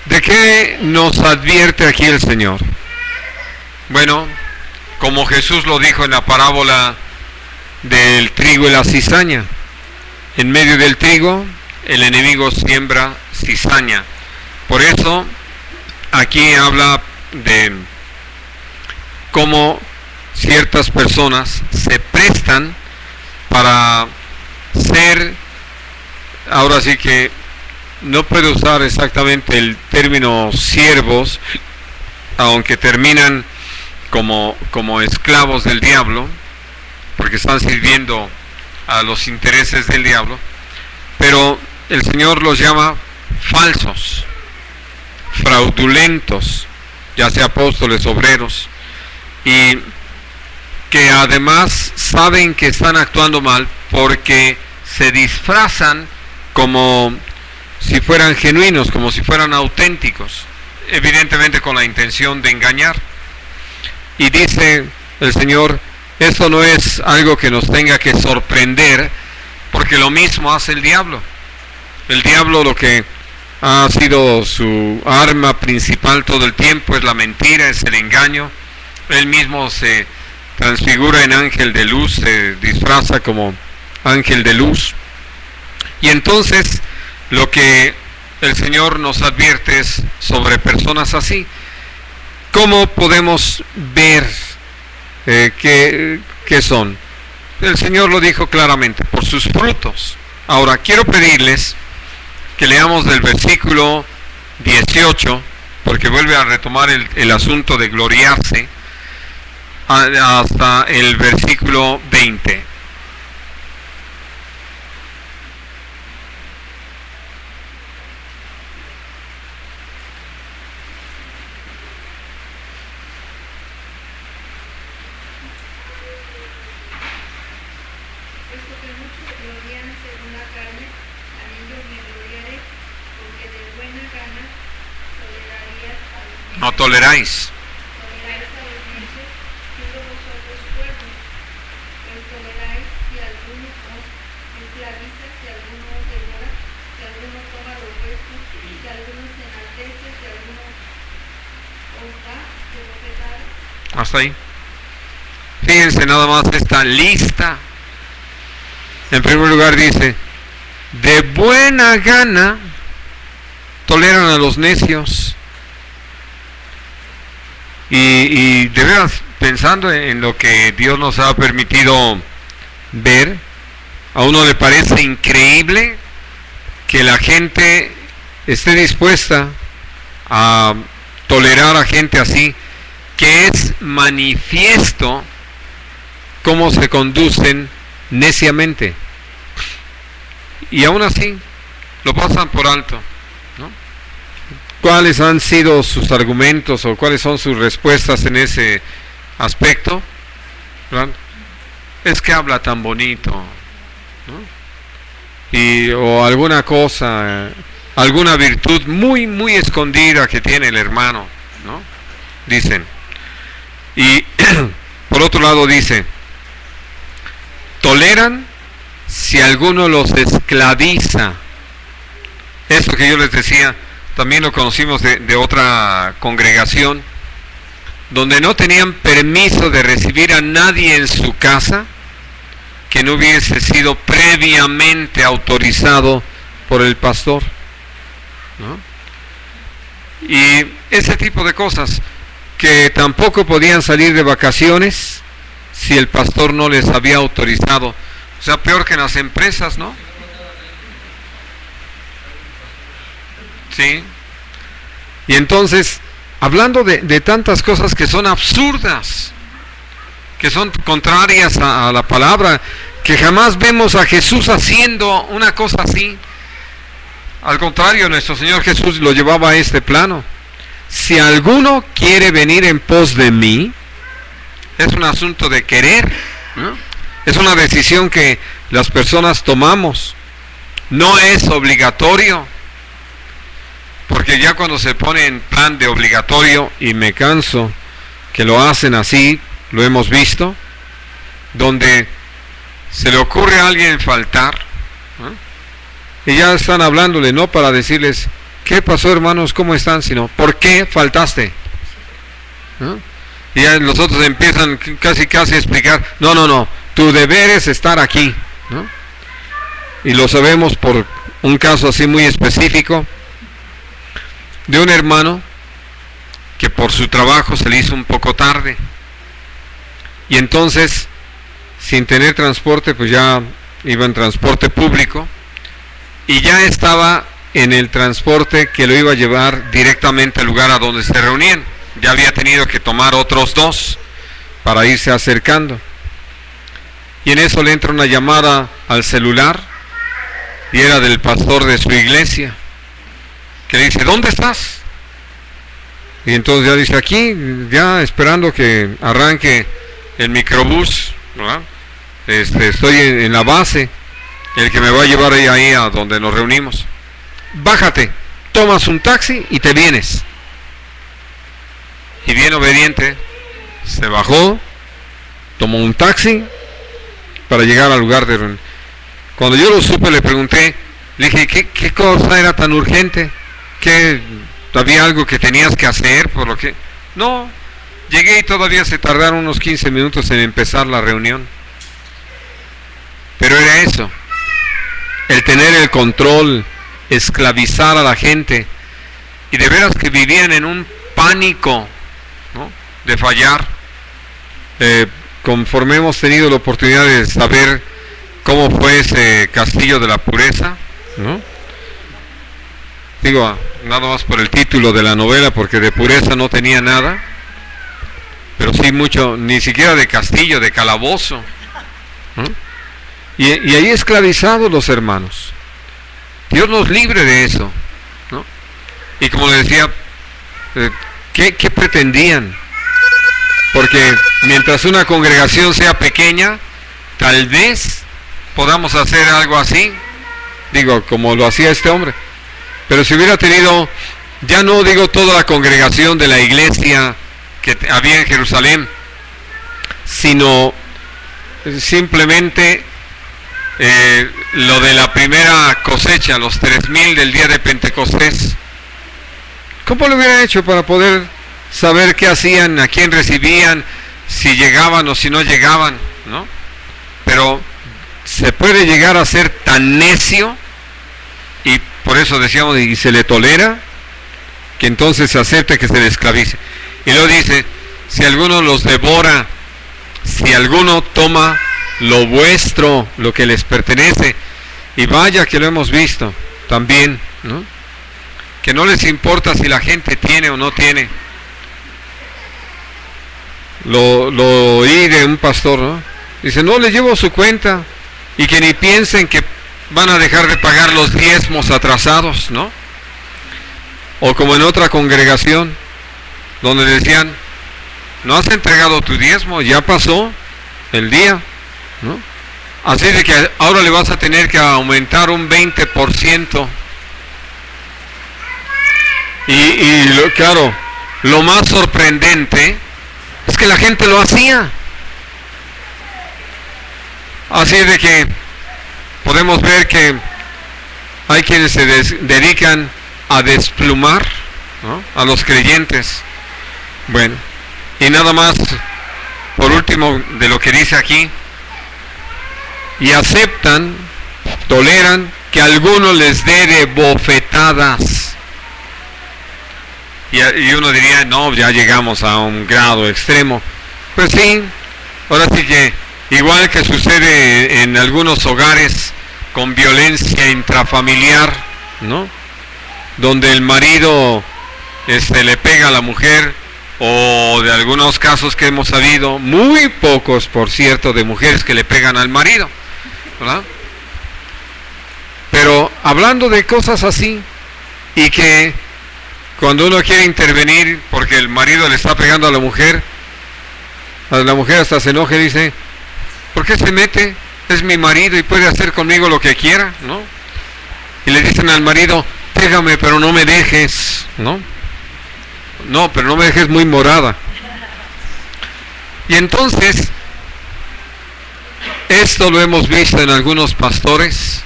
¿De qué nos advierte aquí el Señor? Bueno, como Jesús lo dijo en la parábola del trigo y la cizaña, en medio del trigo el enemigo siembra cizaña. Por eso aquí habla de cómo ciertas personas se prestan para ser, ahora sí que no puedo usar exactamente el término siervos, aunque terminan como esclavos del diablo, porque están sirviendo a los intereses del diablo, pero el Señor los llama falsos, fraudulentos, ya sea apóstoles, obreros, y que además saben que están actuando mal porque se disfrazan como si fueran genuinos, como si fueran auténticos, evidentemente con la intención de engañar. Y dice el Señor, eso no es algo que nos tenga que sorprender, porque lo mismo hace el diablo. El diablo, lo que ha sido su arma principal todo el tiempo es la mentira, es el engaño. Él mismo se transfigura en ángel de luz, se disfraza como ángel de luz. Y entonces lo que el Señor nos advierte es sobre personas así. ¿Cómo podemos ver qué son? El Señor lo dijo claramente, por sus frutos. Ahora, quiero pedirles que leamos del versículo 18, porque vuelve a retomar el asunto de gloriarse, hasta el versículo 20. No toleráis. Hasta ahí. Fíjense nada más esta lista. En primer lugar dice, de buena gana toleran a los necios. Y de veras, pensando en lo que Dios nos ha permitido ver, a uno le parece increíble que la gente esté dispuesta a tolerar a gente así, que es manifiesto cómo se conducen neciamente, y aún así lo pasan por alto, ¿no? ¿Cuáles han sido sus argumentos o cuáles son sus respuestas en ese aspecto? ¿Verdad? Es que habla tan bonito, ¿no? O alguna cosa, alguna virtud muy muy escondida que tiene el hermano, ¿no? Dicen. Y por otro lado dice, toleran si alguno los esclaviza. Eso que yo les decía, también lo conocimos de otra congregación, donde no tenían permiso de recibir a nadie en su casa que no hubiese sido previamente autorizado por el pastor, ¿no? Y ese tipo de cosas, que tampoco podían salir de vacaciones si el pastor no les había autorizado. O sea, peor que en las empresas, ¿no? Sí. Y entonces, hablando de tantas cosas que son absurdas, que son contrarias a la palabra, que jamás vemos a Jesús haciendo una cosa así. Al contrario, nuestro Señor Jesús lo llevaba a este plano. Si alguno quiere venir en pos de mí, es un asunto de querer, ¿no? Es una decisión que las personas tomamos. No es obligatorio, porque ya cuando se pone en plan de obligatorio, y me canso que lo hacen así, lo hemos visto, donde se le ocurre a alguien faltar, ¿no? Y ya están hablándole, no para decirles, ¿qué pasó, hermanos? ¿Cómo están? Sino, ¿por qué faltaste? ¿No? Y ya los otros empiezan casi a explicar, no, tu deber es estar aquí, ¿no? Y lo sabemos por un caso así muy específico, de un hermano que por su trabajo se le hizo un poco tarde, y entonces, sin tener transporte, pues ya iba en transporte público, y ya estaba en el transporte que lo iba a llevar directamente al lugar a donde se reunían. Ya había tenido que tomar otros 2 para irse acercando. Y en eso le entra una llamada al celular, y era del pastor de su iglesia, que le dice, ¿dónde estás? Y entonces ya dice, aquí, ya esperando que arranque el microbús, ¿verdad? Estoy en la base, el que me va a llevar ahí a donde nos reunimos. Bájate, tomas un taxi y te vienes. Y bien obediente, se bajó, tomó un taxi para llegar al lugar de reunión. Cuando yo lo supe, le pregunté, le dije, ¿qué cosa era tan urgente? ¿Qué, había algo que tenías que hacer? Por lo que no, llegué y todavía se tardaron unos 15 minutos en empezar la reunión. Pero era eso, el tener el control, esclavizar a la gente, y de veras que vivían en un pánico, ¿no?, de fallar. Conforme hemos tenido la oportunidad de saber cómo fue ese castillo de la pureza, ¿no? Digo, nada más por el título de la novela, porque de pureza no tenía nada, pero sí mucho, ni siquiera de castillo, de calabozo, ¿no? Y ahí esclavizados los hermanos. Dios nos libre de eso, ¿no? Y como les decía, ¿qué pretendían? Porque mientras una congregación sea pequeña, tal vez podamos hacer algo así, digo, como lo hacía este hombre. Pero si hubiera tenido, ya no digo toda la congregación de la iglesia que había en Jerusalén, sino simplemente lo de la primera cosecha, los 3,000 del día de Pentecostés, ¿cómo lo hubiera hecho para poder saber qué hacían, a quién recibían, si llegaban o si no llegaban, ¿no? Pero se puede llegar a ser tan necio, y por eso decíamos, y se le tolera, que entonces se acepte que se le esclavice. Y luego dice, si alguno los devora, si alguno toma lo vuestro, lo que les pertenece, y vaya que lo hemos visto también, ¿no? Que no les importa si la gente tiene o no tiene. Lo oí de un pastor, ¿no? Dice, no les llevo su cuenta, y que ni piensen que van a dejar de pagar los diezmos atrasados, ¿no? O como en otra congregación, donde decían, no has entregado tu diezmo, ya pasó el día, ¿no? Así de que ahora le vas a tener que aumentar un 20%. Claro, lo más sorprendente es que la gente lo hacía. Así de que podemos ver que hay quienes se dedican a desplumar, ¿no?, a los creyentes. Bueno, y nada más, por último, de lo que dice aquí, y aceptan, toleran que alguno les dé de bofetadas. Y uno diría, no, ya llegamos a un grado extremo. Pues sí, ahora sí que, igual que sucede en algunos hogares con violencia intrafamiliar, ¿no?, donde el marido le pega a la mujer, o de algunos casos que hemos sabido, muy pocos por cierto, de mujeres que le pegan al marido, ¿verdad? Pero hablando de cosas así, y que cuando uno quiere intervenir porque el marido le está pegando a la mujer hasta se enoja y dice, ¿por qué se mete? Es mi marido y puede hacer conmigo lo que quiera, ¿no? Y le dicen al marido, pégame pero no me dejes, ¿no? No, pero no me dejes muy morada. Y entonces, esto lo hemos visto en algunos pastores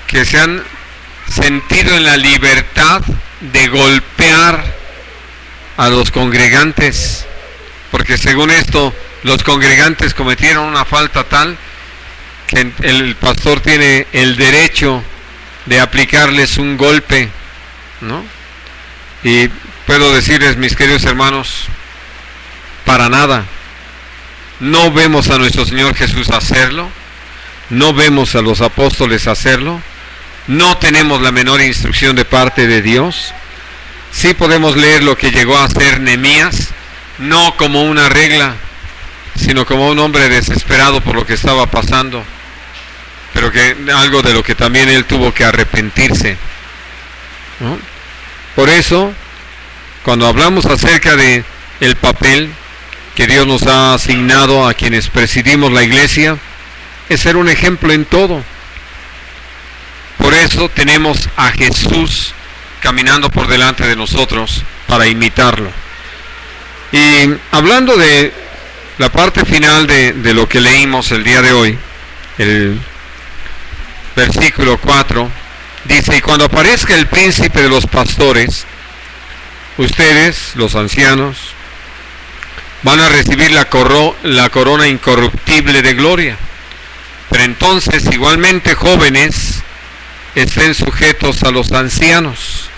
que se han sentido en la libertad de golpear a los congregantes, porque según esto, los congregantes cometieron una falta tal que el pastor tiene el derecho de aplicarles un golpe, ¿no? Y puedo decirles, mis queridos hermanos, para nada. No vemos a nuestro Señor Jesús hacerlo, no vemos a los apóstoles hacerlo, no tenemos la menor instrucción de parte de Dios. Sí podemos leer lo que llegó a hacer Nehemías, no como una regla, sino como un hombre desesperado por lo que estaba pasando, pero que algo de lo que también él tuvo que arrepentirse, ¿no? Por eso, cuando hablamos acerca de el papel que Dios nos ha asignado a quienes presidimos la iglesia, es ser un ejemplo en todo. Por eso tenemos a Jesús caminando por delante de nosotros para imitarlo. Y hablando de la parte final de lo que leímos el día de hoy, el versículo 4, dice, y cuando aparezca el príncipe de los pastores, ustedes, los ancianos, van a recibir la corona incorruptible de gloria. Pero entonces, igualmente, jóvenes, estén sujetos a los ancianos.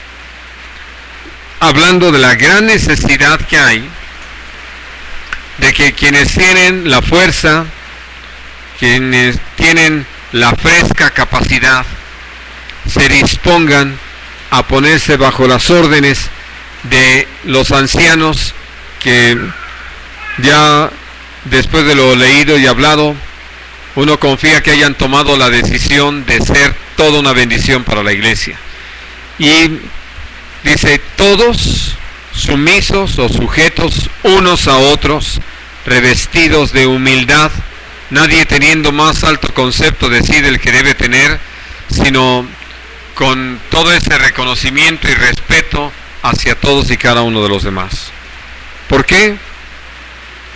Hablando de la gran necesidad que hay de que quienes tienen la fuerza, quienes tienen la fresca capacidad, se dispongan a ponerse bajo las órdenes de los ancianos, que ya después de lo leído y hablado, uno confía que hayan tomado la decisión de ser toda una bendición para la iglesia. Y dice, todos sumisos o sujetos unos a otros, revestidos de humildad, nadie teniendo más alto concepto de sí del que debe tener, sino con todo ese reconocimiento y respeto hacia todos y cada uno de los demás. ¿Por qué?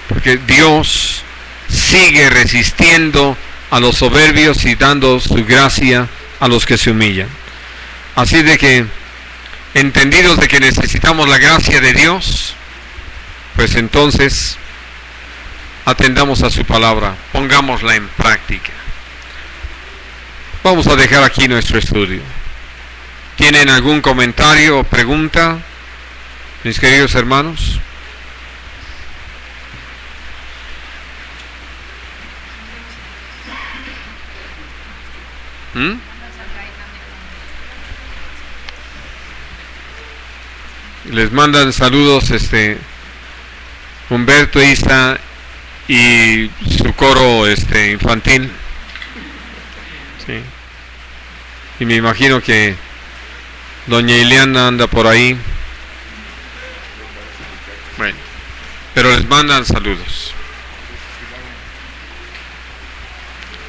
Porque Dios sigue resistiendo a los soberbios y dando su gracia a los que se humillan. Así de que entendidos de que necesitamos la gracia de Dios, pues entonces atendamos a su palabra, pongámosla en práctica. Vamos a dejar aquí nuestro estudio. ¿Tienen algún comentario o pregunta, mis queridos hermanos? Les mandan saludos Humberto Isa y su coro infantil. Sí. Y me imagino que doña Ileana anda por ahí. Bueno, pero les mandan saludos.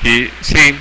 Y sí,